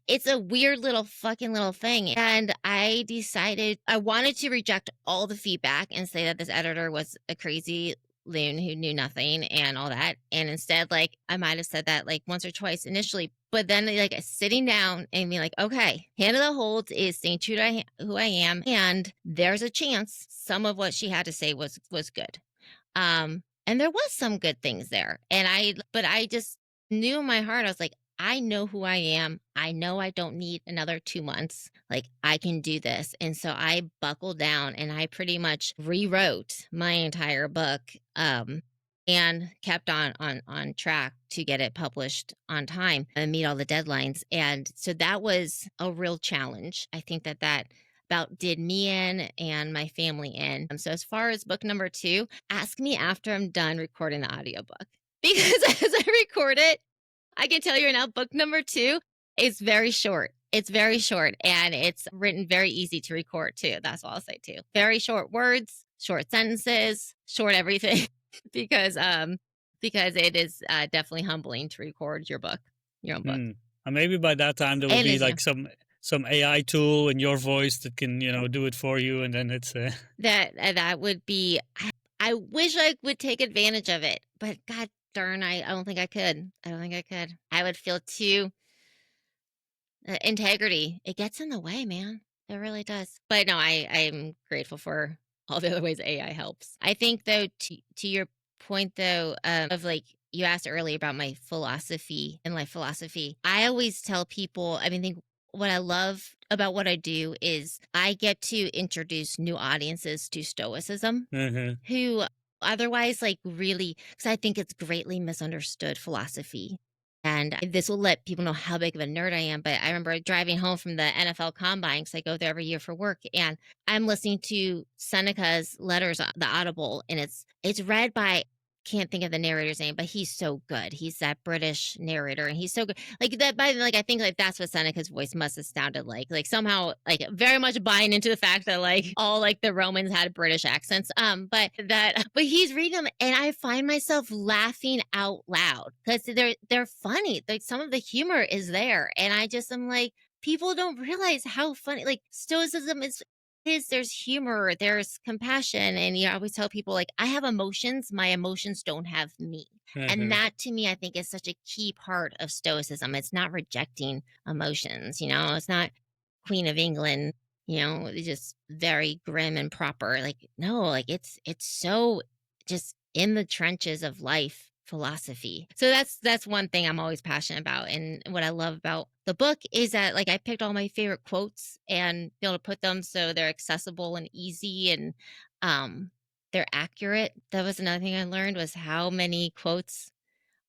it's a weird little fucking little thing. And I decided I wanted to reject all the feedback and say that this editor was a crazy loon who knew nothing and all that. And instead, like I might have said that like once or twice initially, but then like sitting down and being like, okay, Hannah that holds is staying true to who I am, and there's a chance some of what she had to say was good. And there was some good things there. But I just knew in my heart, I was like, I know who I am. I know I don't need another 2 months. Like I can do this. And so I buckled down, and I pretty much rewrote my entire book, and kept on track to get it published on time and meet all the deadlines. And so that was a real challenge. I think that about did me in and my family in. So as far as book number 2, ask me after I'm done recording the audiobook, because as I record it, I can tell you right now, book number 2 is very short. It's very short, and it's written very easy to record too. That's all I'll say too. Very short words, short sentences, short everything, because it is definitely humbling to record your own book.
And maybe by that time there will be like some AI tool in your voice that can do it for you, and then it's
that would be. I wish I would take advantage of it, but God darn, I don't think I could. I would feel too integrity. It gets in the way, man. It really does. But no, I'm grateful for all the other ways AI helps. I think though, to your point though, of like you asked earlier about my philosophy and life philosophy. I always tell people, I think what I love about what I do is I get to introduce new audiences to Stoicism who otherwise like really, because I think it's greatly misunderstood philosophy. And this will let people know how big of a nerd I am. But I remember driving home from the NFL Combine, because I go there every year for work, and I'm listening to Seneca's Letters, the Audible, and it's read by can't think of the narrator's name, but he's so good. He's that British narrator, and he's so good. Like that, by like I think like that's what Seneca's voice must have sounded like. Like somehow, like very much buying into the fact that like all like the Romans had British accents. But he's reading them, and I find myself laughing out loud because they're funny. Like some of the humor is there, and I just am like, people don't realize how funny. Like Stoicism is there's humor, there's compassion. And I always tell people, like, I have emotions, my emotions don't have me. And that to me, I think is such a key part of Stoicism. It's not rejecting emotions, it's not Queen of England, it's just very grim and proper. Like, no, like it's so just in the trenches of life philosophy. So that's one thing I'm always passionate about. And what I love about the book is that like I picked all my favorite quotes and be able to put them so they're accessible and easy, and they're accurate. That was another thing I learned, was how many quotes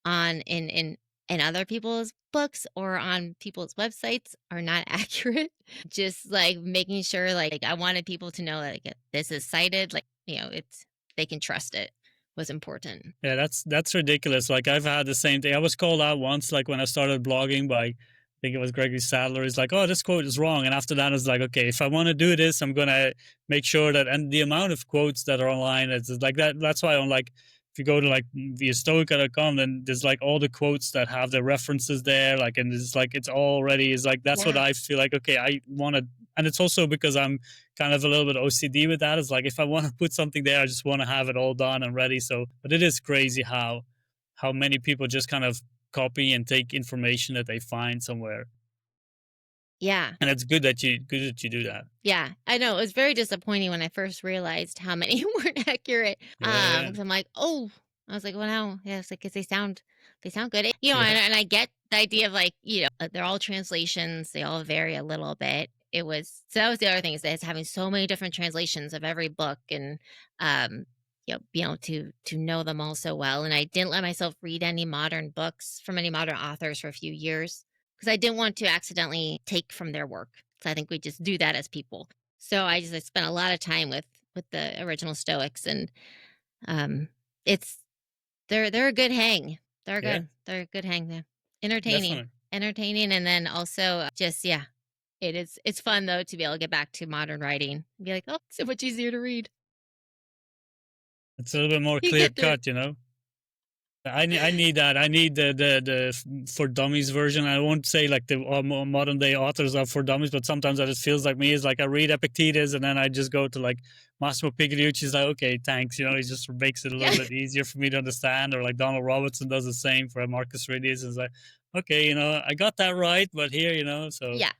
on in other people's books or on people's websites are not accurate. Just like making sure like I wanted people to know that like, this is cited, like it's they can trust it, was important.
Yeah, that's ridiculous. Like I've had the same thing. I was called out once, like when I started blogging by, I think it was Gregory Sadler. He's like, "Oh, this quote is wrong." And after that, it's like, okay, if I want to do this, I'm gonna make sure that. And the amount of quotes that are online, it's like that. That's why I'm like, if you go to like Via Stoica.com, then there's like all the quotes that have the references there, like, and it's like it's already is like that's what I feel like. Okay, I want to, and it's also because I'm kind of a little bit OCD with that. It's like if I want to put something there, I just want to have it all done and ready. So, but it is crazy how many people just kind of copy and take information that they find somewhere.
Yeah.
And it's good that you do that.
Yeah, I know. It was very disappointing when I first realized how many weren't accurate.
Yeah.
'Cause I'm like, oh, I was like, well, no, yeah, it's like, 'cause they sound good.
Yeah.
And I get the idea of like, they're all translations. They all vary a little bit. So that was the other thing, is that it's having so many different translations of every book, and, being able to know them all so well. And I didn't let myself read any modern books from any modern authors for a few years, because I didn't want to accidentally take from their work. So I think we just do that as people. So I spent a lot of time with the original Stoics, and they're a good hang. They're good.
Yeah.
They're a good hang there. Entertaining. And then also just it's fun though to be able to get back to modern writing and be like, oh, so much easier to read.
It's a little bit more clear cut, I need that. I need the for dummies version. I won't say like the modern day authors are for dummies, but sometimes that it feels like me. Is like I read Epictetus and then I just go to like Massimo Pigliucci's like, okay, thanks. He just makes it a little bit easier for me to understand. Or like Donald Robertson does the same for Marcus Aurelius. It's like, okay, I got that right, but here, so
yeah,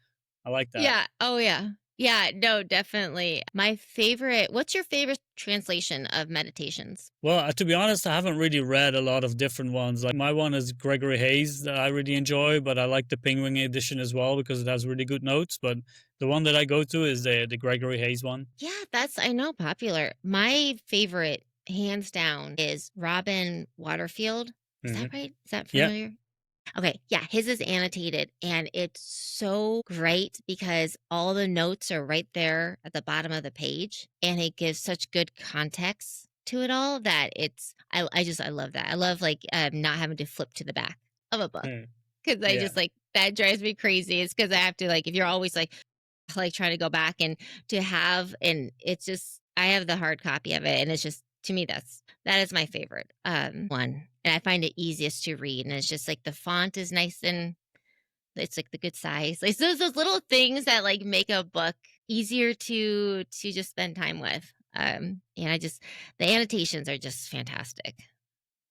I like that.
Yeah. Oh yeah. Yeah, no, definitely. What's your favorite translation of Meditations?
Well, to be honest, I haven't really read a lot of different ones. Like my one is Gregory Hayes that I really enjoy, but I like the Penguin edition as well because it has really good notes. But the one that I go to is the Gregory Hayes one.
Yeah, that's, I know, popular. My favorite, hands down, is Robin Waterfield. Is that right? Is that familiar? Yeah. Okay, yeah, his is annotated, and it's so great because all the notes are right there at the bottom of the page, and it gives such good context to it all that I love that. I love like not having to flip to the back of a book, because I just like, that drives me crazy. It's because I have to, like, if you're always like trying to go back and to have, and it's just, I have the hard copy of it, and it's just, to me, that is my favorite one. And I find it easiest to read. And it's just like the font is nice, and it's like the good size. Like those little things that like make a book easier to just spend time with. And the annotations are just fantastic.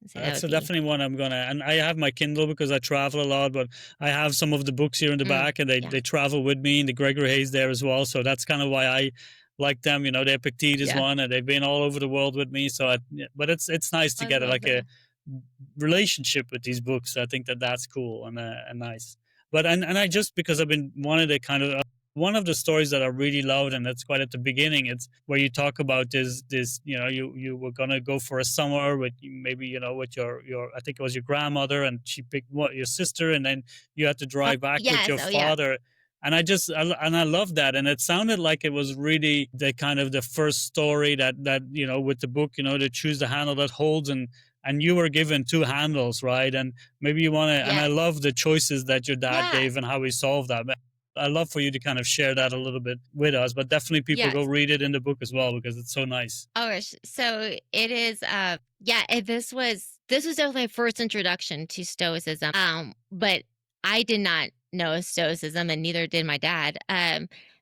So
that's definitely one I'm gonna, and I have my Kindle because I travel a lot, but I have some of the books here in the back, and they travel with me, and the Gregory Hayes there as well. So that's kind of why I like them, the Epictetus one, and they've been all over the world with me. So, but it's nice to get like a relationship with these books. I think that's cool and nice. But and I just, because I've been wanted to kind of one of the stories that I really loved, and that's quite at the beginning. It's where you talk about this you were gonna go for a summer with maybe with your I think it was your grandmother, and she picked your sister, and then you had to drive back with your father. Yeah. And I love that. And it sounded like it was really the kind of the first story that with the book, to choose the handle that holds. And and you were given two handles, right? And maybe you want to, and I
Yes.
love the choices that your dad
Yeah.
gave and how he solved that. But I'd love for you to kind of share that a little bit with us, but definitely people go
Yes.
read it in the book as well because it's so nice.
Oh gosh. So it is yeah, this was definitely my first introduction to Stoicism. But I did not know Stoicism and neither did my dad.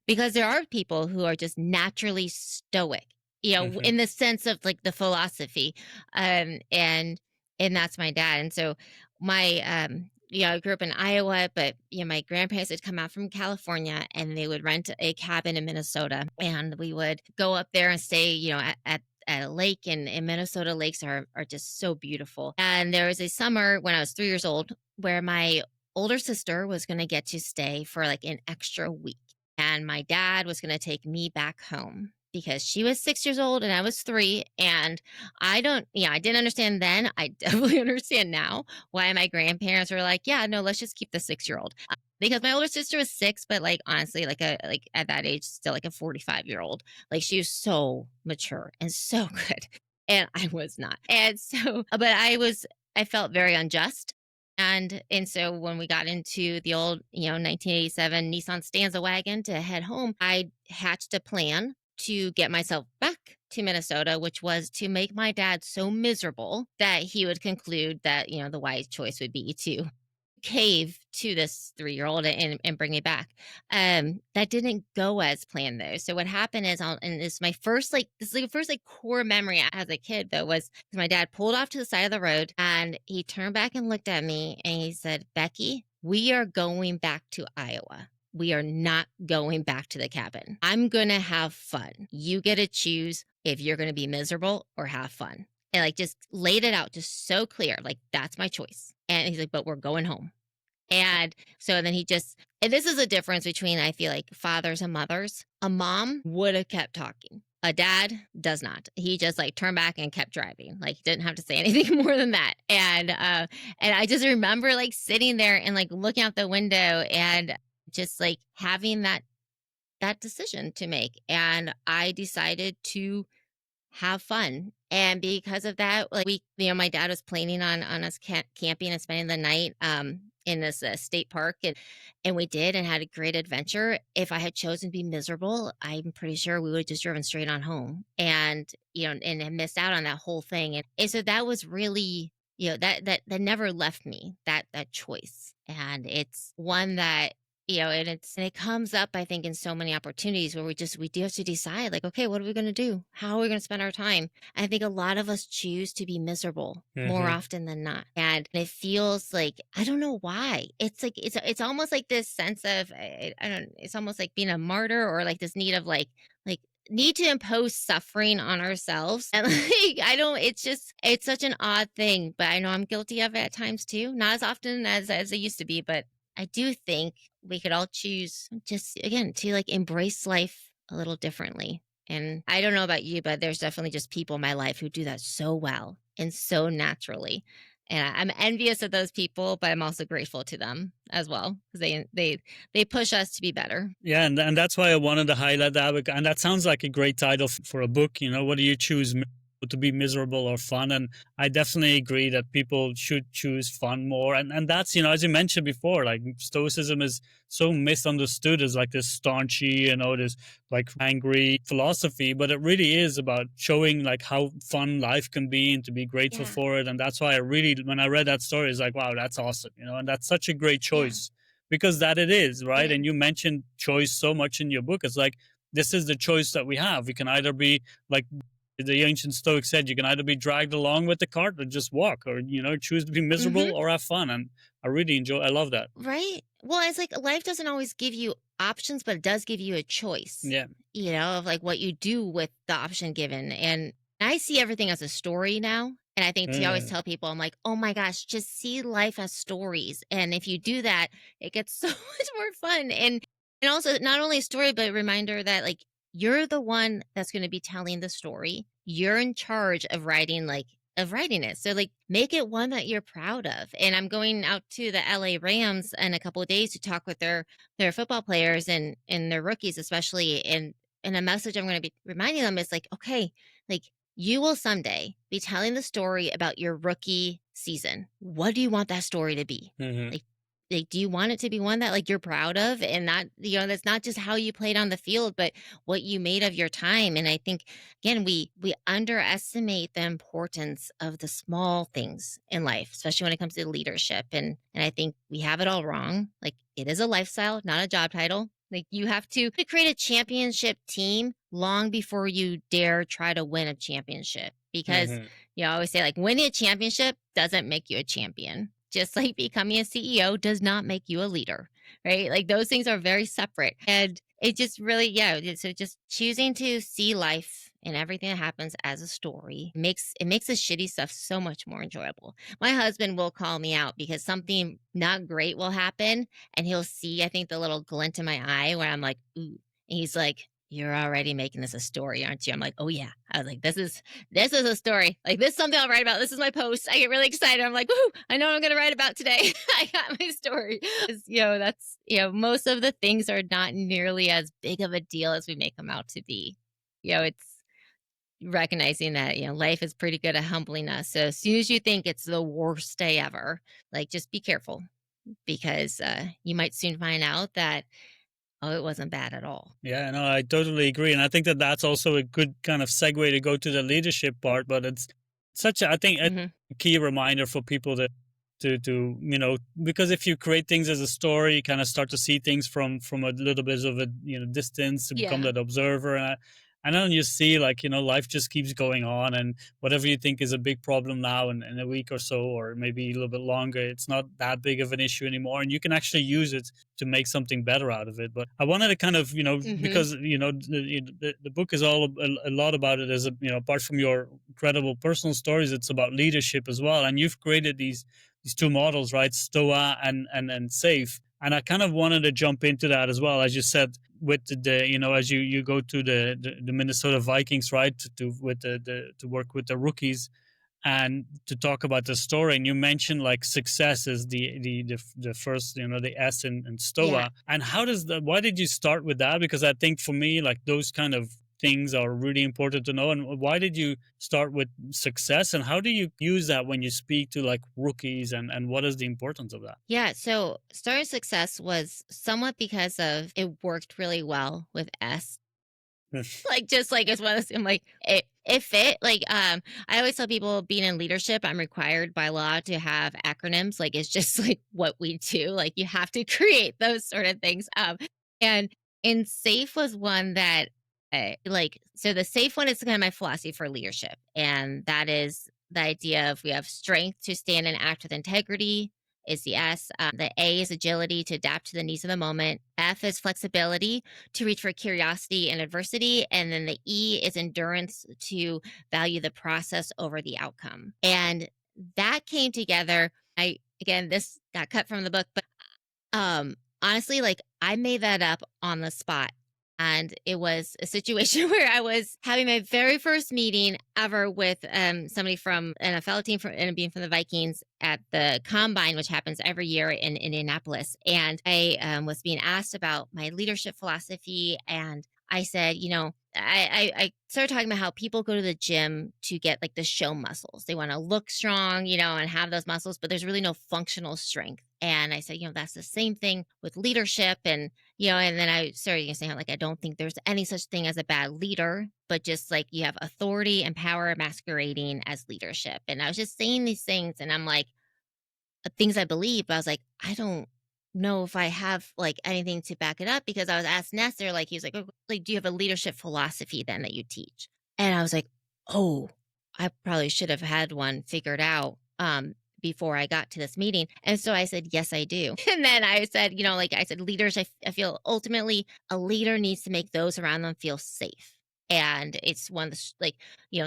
Because there are people who are just naturally stoic,
Hmm.
in the sense of like the philosophy. Um and and that's my dad. And so my I grew up in Iowa, but my grandparents had come out from California and they would rent a cabin in Minnesota and we would go up there and stay, at a lake, and in Minnesota lakes are just so beautiful. And there was a summer when I was 3 years old where my older sister was going to get to stay for like an extra week. And my dad was going to take me back home because she was 6 years old and I was three. And I didn't understand then. I definitely understand now why my grandparents were like, yeah, no, let's just keep the 6 year old. Because my older sister was six, but like honestly, like at that age, still like a 45-year-old. Like she was so mature and so good. And I was not. And so, but I felt very unjust. And so when we got into the old, 1987 Nissan Stanza wagon to head home, I hatched a plan to get myself back to Minnesota, which was to make my dad so miserable that he would conclude that, the wise choice would be to cave to this 3-year-old and bring me back. That didn't go as planned though. So what happened is, and this is my first this is like the first like core memory as a kid though, was my dad pulled off to the side of the road and he turned back and looked at me and he said, Becky, we are going back to Iowa. We are not going back to the cabin. I'm going to have fun. You get to choose if you're going to be miserable or have fun. And like just laid it out just so clear. Like, that's my choice. And he's like, but we're going home. And so then and this is a difference between, I feel like, fathers and mothers. A mom would have kept talking. A dad does not. He just like turned back and kept driving. Like, he didn't have to say anything more than that. And I just remember like sitting there and like looking out the window and just like having that decision to make. And I decided to have fun. And because of that, like my dad was planning on us camping and spending the night in this state park, and we did and had a great adventure. If I had chosen to be miserable, I'm pretty sure we would have just driven straight on home and and missed out on that whole thing. And so that was really that never left me, that choice. And it's one that and it comes up, I think, in so many opportunities where we do have to decide, like, okay, what are we going to do? How are we going to spend our time? I think a lot of us choose to be miserable more often than not. And it feels like, I don't know why. It's like, it's almost like this sense of, I don't, it's almost like being a martyr, or like this need of like need to impose suffering on ourselves. And like, it's such an odd thing, but I know I'm guilty of it at times too. Not as often as it used to be, but I do think we could all choose just, again, to like embrace life a little differently. And I don't know about you, but there's definitely just people in my life who do that so well and so naturally. And I'm envious of those people, but I'm also grateful to them as well, because they push us to be better.
Yeah, and that's why I wanted to highlight that. And that sounds like a great title for a book. What do you choose, to be miserable or fun? And I definitely agree that people should choose fun more. And that's, as you mentioned before, like Stoicism is so misunderstood as like this staunchy, this like angry philosophy, but it really is about showing like how fun life can be and to be grateful
Yeah.
for it. And that's why when I read that story, it's like, wow, that's awesome, and that's such a great choice.
Yeah.
Because that it is, right?
It
And
is.
you mentioned choice so much in your book. It's like, this is the choice that we have. We can either be like the ancient Stoics said, you can either be dragged along with the cart or just walk, or, choose to be miserable or have fun. And I love that.
Right. Well, it's like life doesn't always give you options, but it does give you a choice,
Yeah.
of like what you do with the option given. And I see everything as a story now. And I think to always tell people, I'm like, oh my gosh, just see life as stories. And if you do that, it gets so much more fun. And also not only a story, but a reminder that like you're the one that's going to be telling the story. You're in charge of writing it. So like make it one that you're proud of. And I'm going out to the LA Rams in a couple of days to talk with their football players and their rookies, especially. And a message I'm going to be reminding them is like, okay, like you will someday be telling the story about your rookie season. What do you want that story to be?
Mm-hmm.
Like, do you want it to be one that like you're proud of, and that, that's not just how you played on the field, but what you made of your time. And I think, again, we underestimate the importance of the small things in life, especially when it comes to leadership. And I think we have it all wrong. Like, it is a lifestyle, not a job title. Like, you have to create a championship team long before you dare try to win a championship, because
Mm-hmm.
I always say, like, winning a championship doesn't make you a champion. Just like becoming a CEO does not make you a leader, right? Like, those things are very separate. And it just really, so just choosing to see life and everything that happens as a story makes the shitty stuff so much more enjoyable. My husband will call me out because something not great will happen, and he'll see, I think, the little glint in my eye where I'm like, ooh. And he's like, "You're already making this a story, aren't you?" I'm like, "Oh yeah." I was like, this is a story. Like, this is something I'll write about. This is my post. I get really excited. I'm like, woohoo, I know what I'm going to write about today. I got my story. That's, most of the things are not nearly as big of a deal as we make them out to be. It's recognizing that, life is pretty good at humbling us. So as soon as you think it's the worst day ever, like, just be careful, because you might soon find out that, oh, it wasn't bad at all.
Yeah, no, I totally agree. And I think that that's also a good kind of segue to go to the leadership part. But it's such a, I think, a
Hmm.
key reminder for people because if you create things as a story, you kind of start to see things from a little bit of a, distance, to become
Yeah.
that observer. And then you see, like, life just keeps going on, and whatever you think is a big problem now in a week or so, or maybe a little bit longer, it's not that big of an issue anymore. And you can actually use it to make something better out of it. But I wanted to kind of,
Hmm.
because, the book is all a lot about it, as a, apart from your incredible personal stories, it's about leadership as well. And you've created these two models, right? Stoa and Safe. And I kind of wanted to jump into that as well, as you said, with the as you go to the Minnesota Vikings, right, to work with the rookies and to talk about the story. And you mentioned, like, success is the first, the S in
Yeah.
Stoa. And why did you start with that? Because I think for me, like, those kind of things are really important to know. And why did you start with success, and how do you use that when you speak to, like, rookies, and what is the importance of that?
Yeah, so Star Success was somewhat because of it worked really well with S. Like, just like as well as I'm like, it fit. Like, I always tell people, being in leadership, I'm required by law to have acronyms. Like, it's just like what we do. Like, you have to create those sort of things. And SAFE was one that, so the SAFE one is kind of my philosophy for leadership. And that is the idea of, we have strength to stand and act with integrity, is the S. The A is agility to adapt to the needs of the moment. F is flexibility to reach for curiosity and adversity. And then the E is endurance to value the process over the outcome. And that came together. Again, this got cut from the book, but honestly, like, I made that up on the spot. And it was a situation where I was having my very first meeting ever with somebody from NFL team, and being from the Vikings, at the combine, which happens every year in Indianapolis. And I was being asked about my leadership philosophy. And I said, I started talking about how people go to the gym to get, like, the show muscles. They want to look strong, and have those muscles, but there's really no functional strength. And I said, that's the same thing with leadership. And then I started saying, like, I don't think there's any such thing as a bad leader, but just like, you have authority and power masquerading as leadership. And I was just saying these things, and I'm like, things I believe, but I was like, I don't know if I have, like, anything to back it up, because I was asked Nestor, like, he was like, "Oh, like, do you have a leadership philosophy then that you teach?" And I was like, oh, I probably should have had one figured out before I got to this meeting. And so I said, yes, I do. And then I said, like I said, leaders, I feel ultimately a leader needs to make those around them feel safe. And it's one of the, like,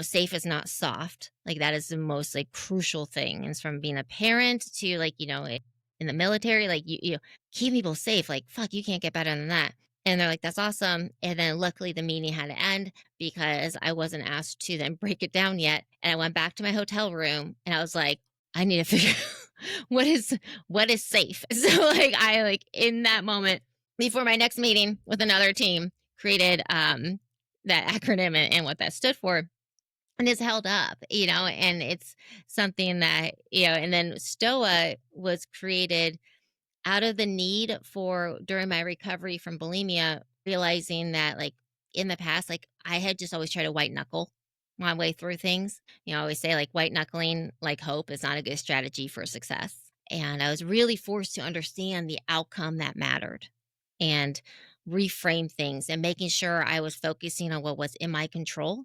safe is not soft. Like, that is the most, like, crucial thing. And it's from being a parent to, like, in the military, like, keep people safe. Like, fuck, you can't get better than that. And they're like, that's awesome. And then luckily the meeting had to end, because I wasn't asked to then break it down yet. And I went back to my hotel room, and I was like, I need to figure out what is safe. So, like, I, like, in that moment before my next meeting with another team, created that acronym and what that stood for. and it's held up, and it's something that, and then Stoa was created out of the need for during my recovery from bulimia, realizing that like in the past, like I had just always tried to white knuckle my way through things. I always say like white knuckling, like hope is not a good strategy for success. And I was really forced to understand the outcome that mattered and reframe things and making sure I was focusing on what was in my control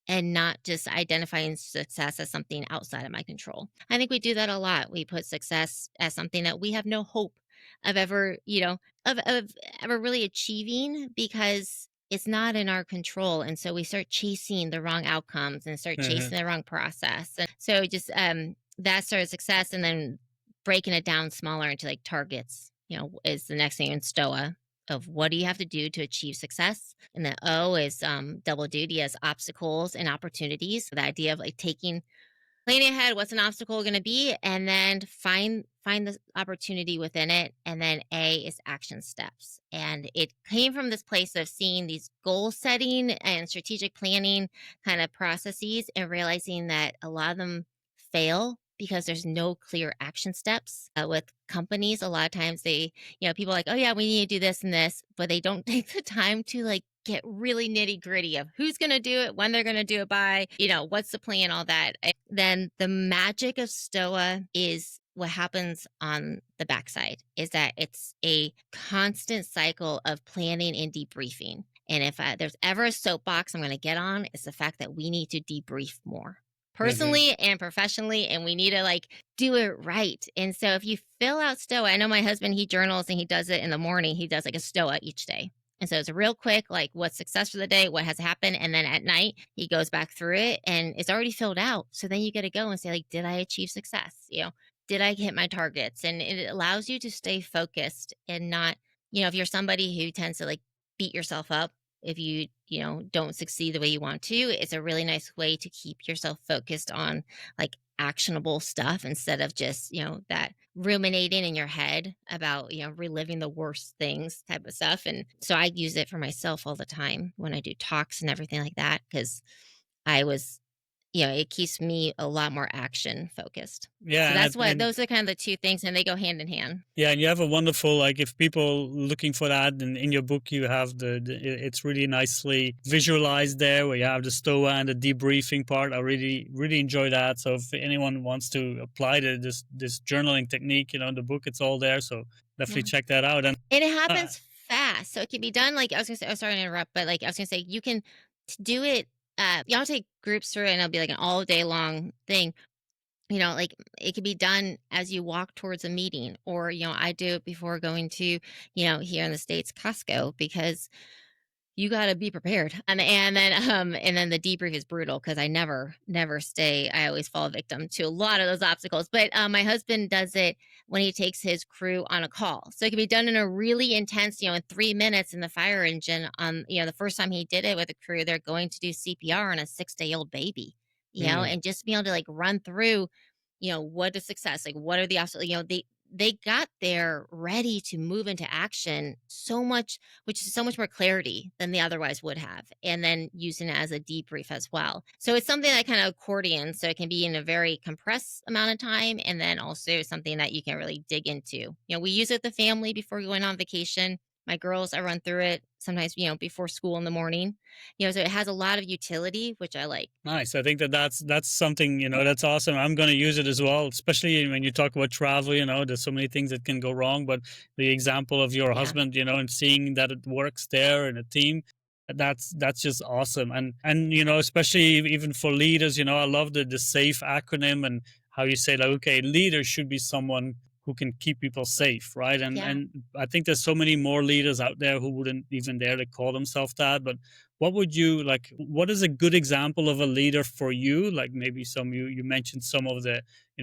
and not just identifying success as something outside of my control. I think we do that a lot. We put success as something that we have no hope of ever, of ever really achieving because it's not in our control. And so we start chasing the wrong outcomes and start
Uh-huh.
chasing the wrong process. And so just that sort of success and then breaking it down smaller into like targets, is the next thing in Stoa of what do you have to do to achieve success. And the O is double duty as obstacles and opportunities. The idea of like planning ahead, what's an obstacle going to be, and then find the opportunity within it. And then A is action steps. And it came from this place of seeing these goal setting and strategic planning kind of processes and realizing that a lot of them fail because there's no clear action steps. With companies, a lot of times people are like, oh yeah, we need to do this and this, but they don't take the time to like get really nitty gritty of who's going to do it, when they're going to do it by, what's the plan, all that. Then the magic of Stoa is what happens on the backside is that it's a constant cycle of planning and debriefing. And if there's ever a soapbox I'm going to get on, it's the fact that we need to debrief more personally and professionally, and we need to like do it right. And so if you fill out Stoa, I know my husband, he journals and he does it in the morning. He does like a Stoa each day. And so it's a real quick, like what's success for the day, what has happened. And then at night, he goes back through it and it's already filled out. So then you get to go and say, like, did I achieve success? Did I hit my targets? And it allows you to stay focused and not, if you're somebody who tends to like beat yourself up if you, don't succeed the way you want to, it's a really nice way to keep yourself focused on like actionable stuff instead of just, that ruminating in your head about, reliving the worst things type of stuff. And so I use it for myself all the time when I do talks and everything like that, because I was, it keeps me a lot more action focused.
Yeah,
So that's what those are kind of the two things, and they go hand in hand.
Yeah, and you have a wonderful, like, if people looking for that, and in your book you have it's really nicely visualized there, where you have the Stoa and the debriefing part. I really really enjoy that. So if anyone wants to apply this journaling technique, in the book it's all there. So definitely check that out.
And it happens fast, so it can be done. Like I was gonna say, oh, sorry to interrupt, but like I was gonna say, you can do it. Y'all take groups through it, and it'll be like an all day long thing. Like it could be done as you walk towards a meeting, or, I do it before going to, here in the States, Costco, because you got to be prepared. And then the debrief is brutal because I never stay. I always fall victim to a lot of those obstacles. But my husband does it when he takes his crew on a call. So it can be done in a really intense, in 3 minutes in the fire engine. The first time he did it with a crew, they're going to do CPR on a 6-day-old baby, and just be able to like run through, what is success? Like, what are the obstacles? They got there ready to move into action which is so much more clarity than they otherwise would have. And then using it as a debrief as well. So it's something that kind of accordion. So it can be in a very compressed amount of time. And then also something that you can really dig into. We use it with the family before going on vacation. My girls, I run through it sometimes, before school in the morning. So it has a lot of utility, which I like.
Nice. I think that's something, that's awesome. I'm going to use it as well, especially when you talk about travel, there's so many things that can go wrong, but the example of your husband, and seeing that it works there in a team, that's just awesome. And especially even for leaders, I love the SAFE acronym and how you say like, okay, leaders should be someone who can keep people safe, right? And I think there's so many more leaders out there who wouldn't even dare to call themselves that. But what would you like? What is a good example of a leader for you? Like maybe you mentioned some of the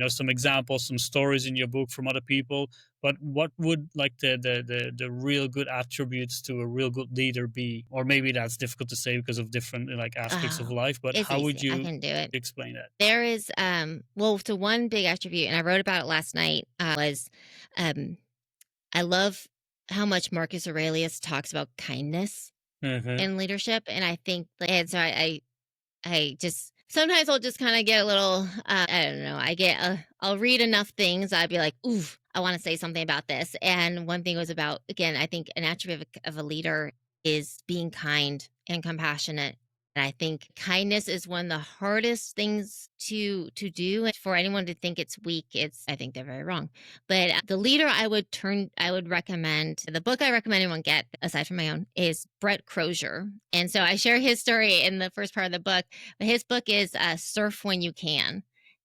some examples, some stories in your book from other people. But what would like the real good attributes to a real good leader be? Or maybe that's difficult to say because of different like aspects of life. But how
easy.
would you
I can do it.
explain that?
There is so one big attribute, and I wrote about it last night, was I love how much Marcus Aurelius talks about kindness in leadership. And I think, and so I just Sometimes I'll just kind of get a little, I don't know, I'll read enough things. I'd be like, ooh, I want to say something about this. And one thing was about, again, I think an attribute of a leader is being kind and compassionate. And I think kindness is one of the hardest things to do. And for anyone to think it's weak, I think they're very wrong. But the leader I would recommend, the book I recommend anyone get, aside from my own, is Brett Crozier. And so I share his story in the first part of the book. But his book is Surf When You Can.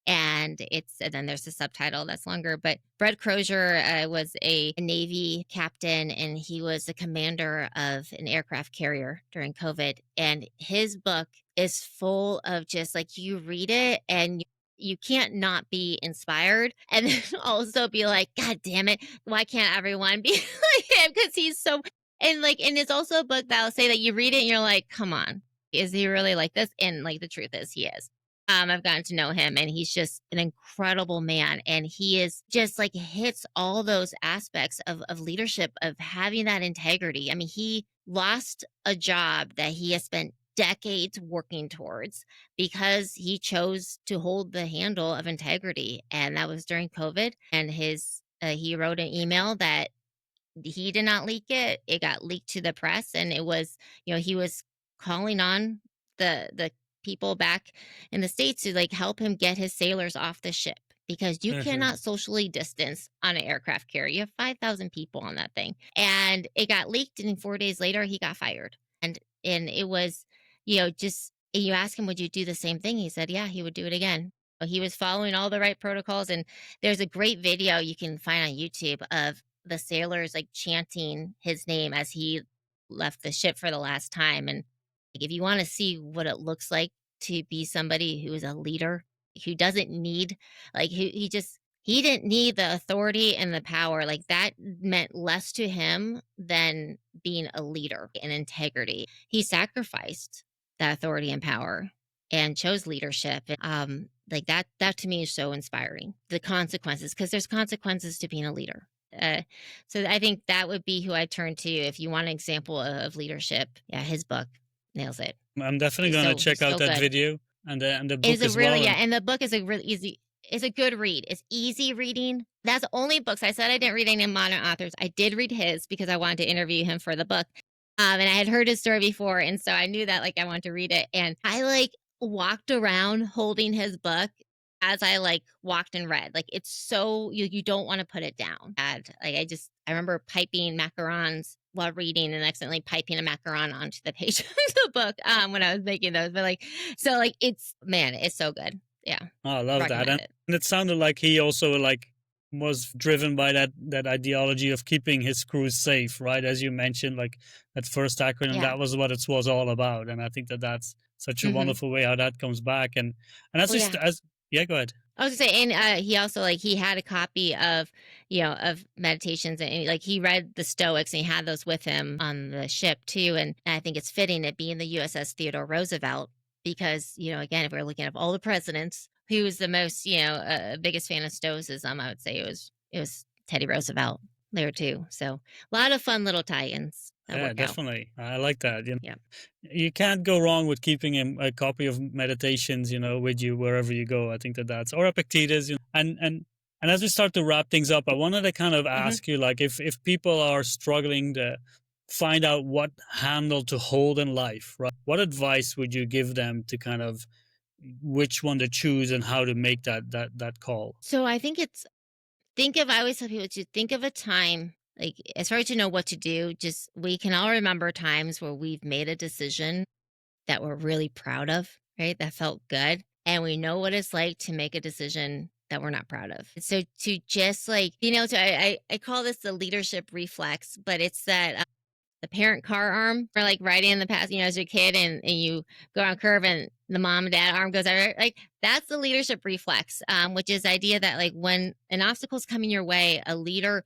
And then there's a subtitle that's longer. But Brett Crozier was a Navy captain, and he was the commander of an aircraft carrier during COVID. And his book is full of just like, you read it and you can't not be inspired, and then also be like, God damn it, why can't everyone be like him? Because he's so, and it's also a book that'll say that you read it and you're like, come on, is he really like this? And like the truth is, he is. I've gotten to know him, and he's just an incredible man. And he is just like hits all those aspects of leadership, of having that integrity. I mean, he lost a job that he has spent decades working towards because he chose to hold the handle of integrity. And that was during COVID. And he wrote an email that he did not leak it. It got leaked to the press, and it was, he was calling on the people back in the States to like help him get his sailors off the ship, because you cannot socially distance on an aircraft carrier. You have 5,000 people on that thing. And it got leaked, and 4 days later he got fired. And it was, just, you ask him, would you do the same thing? He said, yeah, he would do it again. He was following all the right protocols. And there's a great video you can find on YouTube of the sailors like chanting his name as he left the ship for the last time. And like, if you want to see what it looks like to be somebody who is a leader, who doesn't need, like, he didn't need the authority and the power. Like, that meant less to him than being a leader and integrity. He sacrificed that authority and power and chose leadership. Like that to me is so inspiring. The consequences, because there's consequences to being a leader. So I think that would be who I turn to if you want an example of leadership. Yeah, his book nails it.
I'm definitely going to check out that video and the book as well.
Yeah, and the book is a really easy. It's a good read. It's easy reading. That's the only books. I said I didn't read any modern authors. I did read his because I wanted to interview him for the book. And I had heard his story before, and so I knew that like I wanted to read it. And I like walked around holding his book as I like walked and read. Like, it's so you don't want to put it down. And like I remember piping macarons while reading and accidentally piping a macaron onto the page of the book when I was making those. But like, so like it's so good. Yeah.
Oh, I love that. And it sounded like he also like was driven by that ideology of keeping his crews safe, right? As you mentioned, like that first acronym, that was what it was all about. And I think that's such a wonderful way how that comes back. And as yeah, go ahead.
I was gonna say, and he also like he had a copy of of meditations, and like he read the Stoics, and he had those with him on the ship too. And I think it's fitting it being the USS Theodore Roosevelt, because again, if we're looking at all the presidents, who was the most biggest fan of Stoicism, I would say it was Teddy Roosevelt there too. So a lot of fun little tie-ins.
Yeah, definitely. I like that.
Yeah.
You can't go wrong with keeping a copy of meditations, with you wherever you go. I think that's, or Epictetus, and as we start to wrap things up, I wanted to kind of ask you, like, if people are struggling to find out what handle to hold in life, right? What advice would you give them to kind of which one to choose and how to make that call?
So I think I always tell people to think of a time, like, as far as know what to do, just we can all remember times where we've made a decision that we're really proud of, right? That felt good. And we know what it's like to make a decision that we're not proud of. So to just like, I call this the leadership reflex, but it's that the parent car arm, or like riding in the past, as your kid, and you go on a curve and the mom and dad arm goes over, like that's the leadership reflex, which is the idea that like when an obstacle's coming your way, a leader,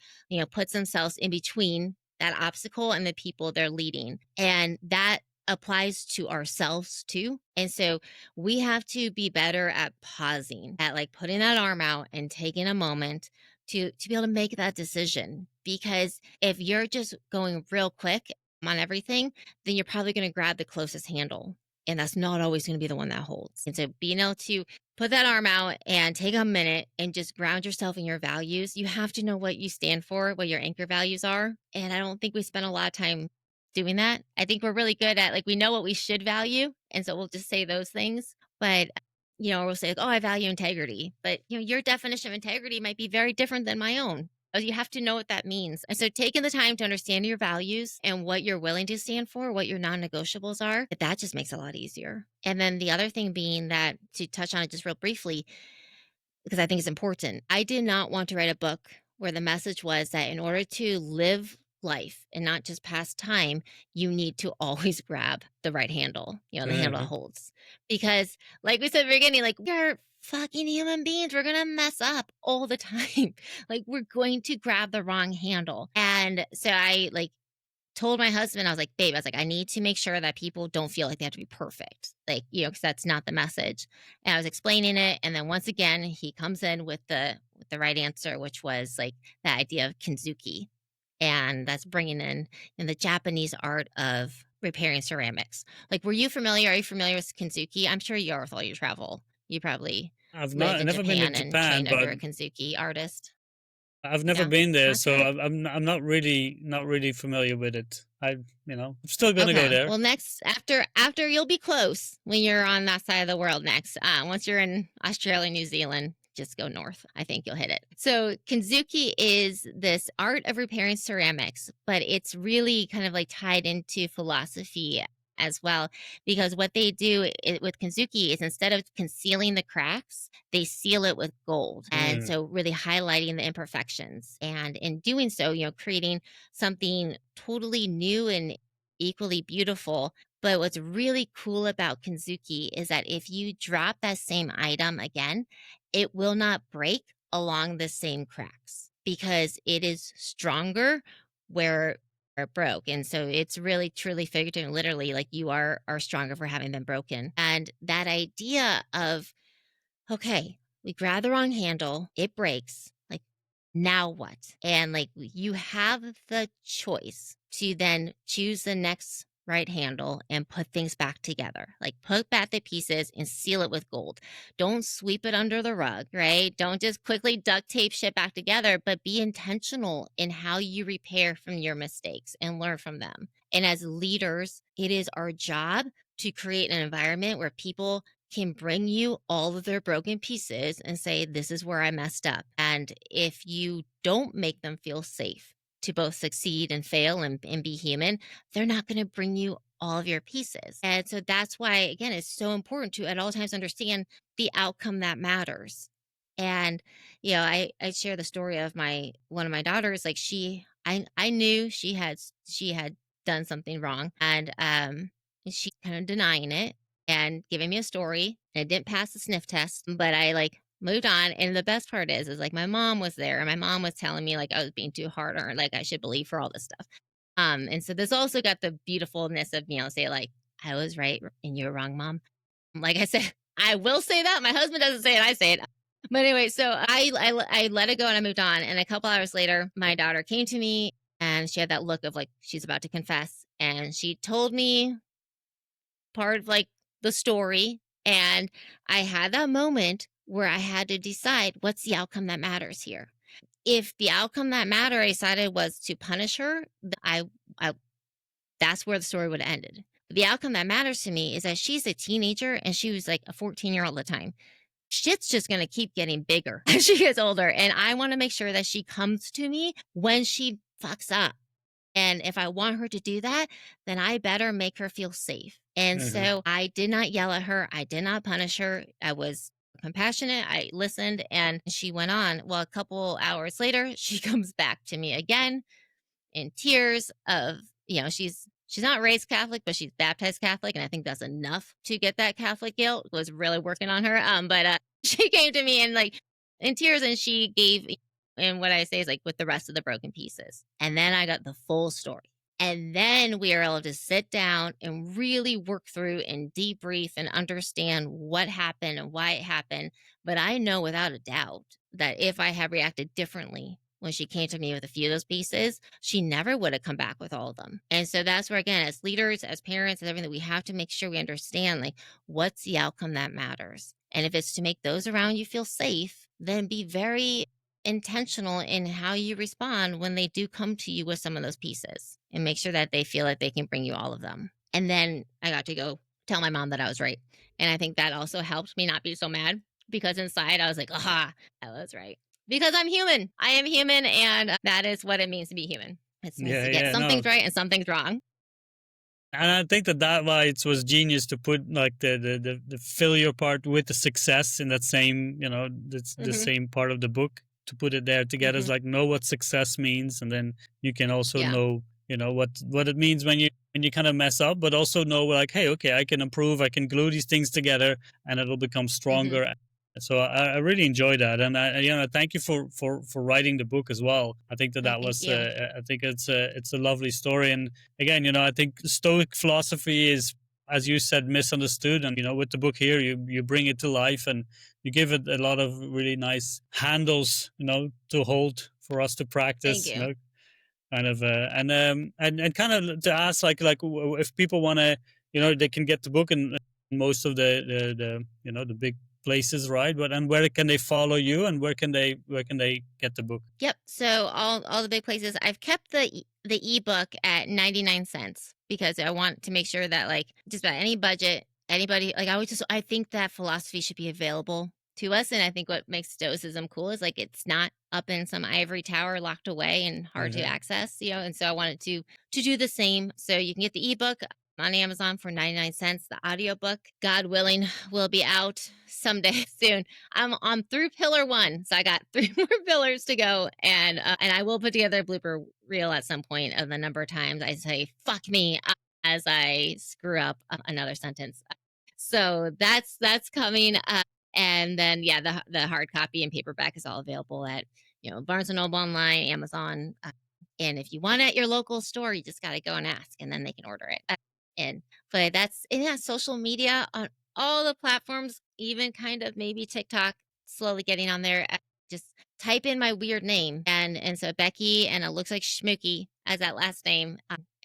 puts themselves in between that obstacle and the people they're leading. And that applies to ourselves too. And so we have to be better at pausing, at like putting that arm out and taking a moment to be able to make that decision. Because if you're just going real quick on everything, then you're probably going to grab the closest handle. and that's not always going to be the one that holds. And so being able to put that arm out and take a minute and just ground yourself in your values. You have to know what you stand for, what your anchor values are. And I don't think we spend a lot of time doing that. I think we're really good at, like, we know what we should value. And so we'll just say those things. But, we'll say, like, oh, I value integrity. But, your definition of integrity might be very different than my own. You have to know what that means. And so taking the time to understand your values and what you're willing to stand for, what your non-negotiables are, that just makes it a lot easier. And then the other thing being that, to touch on it just real briefly, because I think it's important, I did not want to write a book where the message was that in order to live life and not just pass time, you need to always grab the right handle, the handle that holds. Because like we said at the beginning, like, we're fucking human beings. We're going to mess up all the time. Like, we're going to grab the wrong handle. And so I told my husband, I was like, babe, I need to make sure that people don't feel like they have to be perfect. Like, because that's not the message. And I was explaining it. And then once again, he comes in with the right answer, which was like the idea of kintsugi. And that's bringing in the Japanese art of repairing ceramics. Like, are you familiar with kintsugi? I'm sure you are with all your travel. You probably lived in
never been to
Japan and
Japan,
trained under
but
a kintsugi artist.
I've never
No?
been there, so
Okay.
I'm not really familiar with it. I'm still gonna go
Okay.
there.
Well, next, after you'll be close when you're on that side of the world next. Once you're in Australia, New Zealand, just go north. I think you'll hit it. So kintsugi is this art of repairing ceramics, but it's really kind of like tied into philosophy as well, because what they do with kintsugi is, instead of concealing the cracks, they seal it with gold. And so really highlighting the imperfections. And in doing so, creating something totally new and equally beautiful. But what's really cool about kintsugi is that if you drop that same item again, it will not break along the same cracks, because it is stronger where it broke. And so it's really truly figurative and literally, like, you are stronger for having been broken. And that idea of, okay, we grab the wrong handle, it breaks. Like, now what? And like, you have the choice to then choose the next right handle and put things back together. Like, put back the pieces and seal it with gold. Don't sweep it under the rug, right? Don't just quickly duct tape shit back together, but be intentional in how you repair from your mistakes and learn from them. And as leaders, it is our job to create an environment where people can bring you all of their broken pieces and say, this is where I messed up. And if you don't make them feel safe to both succeed and fail and be human, they're not going to bring you all of your pieces. And so that's why, again, it's so important to at all times understand the outcome that matters. And, I share the story of one of my daughters. Like, I knew she had done something wrong, and she kind of denying it and giving me a story. And I didn't pass the sniff test, but I moved on. And the best part is like, my mom was there, and my mom was telling me like I was being too hard on her, like I should believe her, all this stuff. And so this also got the beautifulness of me, say like, I was right and you're wrong, mom. Like I said, I will say that. My husband doesn't say it, I say it. But anyway, so I let it go and I moved on. And a couple hours later, my daughter came to me and she had that look of like she's about to confess. And she told me part of like the story. And I had that moment where I had to decide, what's the outcome that matters here. If the outcome that mattered, I decided, was to punish her, I that's where the story would have ended. But the outcome that matters to me is that she's a teenager and she was like a 14-year-old at the time. Shit's just going to keep getting bigger as she gets older. And I want to make sure that she comes to me when she fucks up. And if I want her to do that, then I better make her feel safe. And so I did not yell at her. I did not punish her. I was compassionate. I listened and she went on. Well, a couple hours later, she comes back to me again in tears of, she's not raised Catholic, but she's baptized Catholic. And I think that's enough to get that Catholic guilt. Was really working on her. But she came to me and like in tears, and she gave, and what I say is like, with the rest of the broken pieces. And then I got the full story. And then we are able to sit down and really work through and debrief and understand what happened and why it happened. But I know without a doubt that if I had reacted differently, when she came to me with a few of those pieces, she never would have come back with all of them. And so that's where, again, as leaders, as parents, as everything, we have to make sure we understand, like, what's the outcome that matters. And if it's to make those around you feel safe, then be very intentional in how you respond when they do come to you with some of those pieces, and make sure that they feel like they can bring you all of them. And then I got to go tell my mom that I was right. And I think that also helped me not be so mad, because inside I was like, aha, I was right. Because I'm human. I am human, and that is what it means to be human. It means to get some things right and some things wrong.
And I think that why it was genius to put like the failure part with the success in that same, the same part of the book, to put it there together. Is like, know what success means, and then you can also know, what it means when you kind of mess up, but also know, like, hey, okay, I can improve, I can glue these things together, and it'll become stronger. So I really enjoyed that, and I thank you for writing the book as well. I think that was I think it's a lovely story, and again, I think Stoic philosophy is, as you said, misunderstood, and with the book here, you bring it to life, and you give it a lot of really nice handles, to hold for us to practice.
Thank you.
Kind of and kind of to ask, like if people want to, they can get the book in most of the the big places, right? But and where can they follow you, and where can they get the book?
Yep. So all the big places. I've kept the ebook at 99 cents, because I want to make sure that, like, just about any budget, anybody, like, I think that philosophy should be available to us. And I think what makes Stoicism cool is, like, it's not up in some ivory tower locked away and hard to access, and so I wanted to do the same. So you can get the ebook on Amazon for 99 cents. The audiobook, God willing, will be out someday soon. I'm through pillar 1, so I got 3 more pillars to go, and I will put together a blooper reel at some point of the number of times I say "fuck me" as I screw up another sentence. So that's coming. And then the hard copy and paperback is all available at Barnes and Noble online, Amazon, and if you want it at your local store, you just got to go and ask, and then they can order it. But that's social media on all the platforms, even kind of maybe TikTok, slowly getting on there. Just type in my weird name, and so Becky, and it looks like Schmooke as that last name,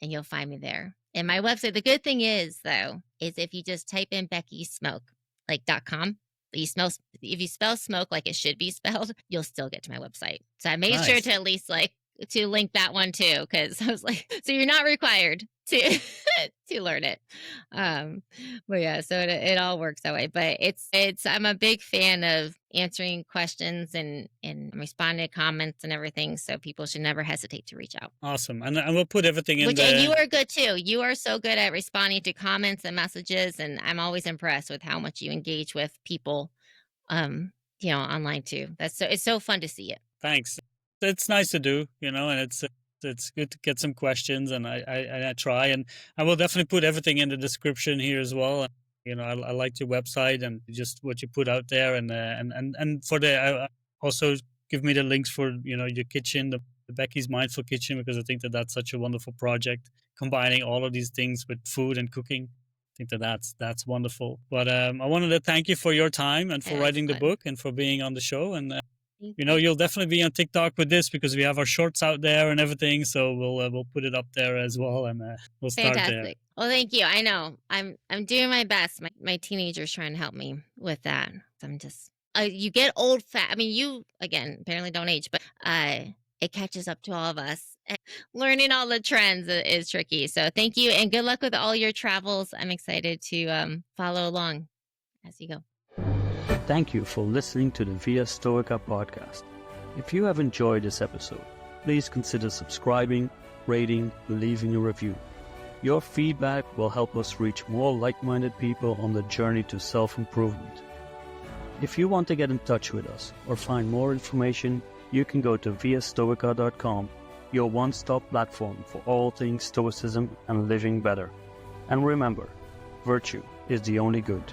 and you'll find me there. And my website, the good thing is, though, is if you just type in Becky Schmooke, like .com, if you spell smoke like it should be spelled, you'll still get to my website. So I made sure to at least to link that one too, because I was like, so you're not required to to learn it. But yeah, so it all works that way. But it's I'm a big fan of answering questions and responding to comments and everything. So people should never hesitate to reach out.
Awesome. And we'll put everything in there.
And you are good too. You are so good at responding to comments and messages, and I'm always impressed with how much you engage with people online too. It's so fun to see it.
Thanks. It's nice to do, and it's good to get some questions, and I try, and I will definitely put everything in the description here as well. I like your website and just what you put out there, and for also give me the links for your kitchen, the Becky's Mindful Kitchen, because I think that's such a wonderful project, combining all of these things with food and cooking. I think that's wonderful. But I wanted to thank you for your time and for writing the book and for being on the show. And you'll definitely be on TikTok with this, because we have our shorts out there and everything. So we'll put it up there as well, and we'll start there.
Well, thank you. I know I'm doing my best. My teenager's trying to help me with that. I'm just you get old fat. I mean, you again apparently don't age, but it catches up to all of us. Learning all the trends is tricky. So thank you, and good luck with all your travels. I'm excited to follow along as you go.
Thank you for listening to the Via Stoica Podcast. If you have enjoyed this episode, please consider subscribing, rating, and leaving a review. Your feedback will help us reach more like-minded people on the journey to self-improvement. If you want to get in touch with us or find more information, you can go to viastoica.com, your one-stop platform for all things Stoicism and living better. And remember, virtue is the only good.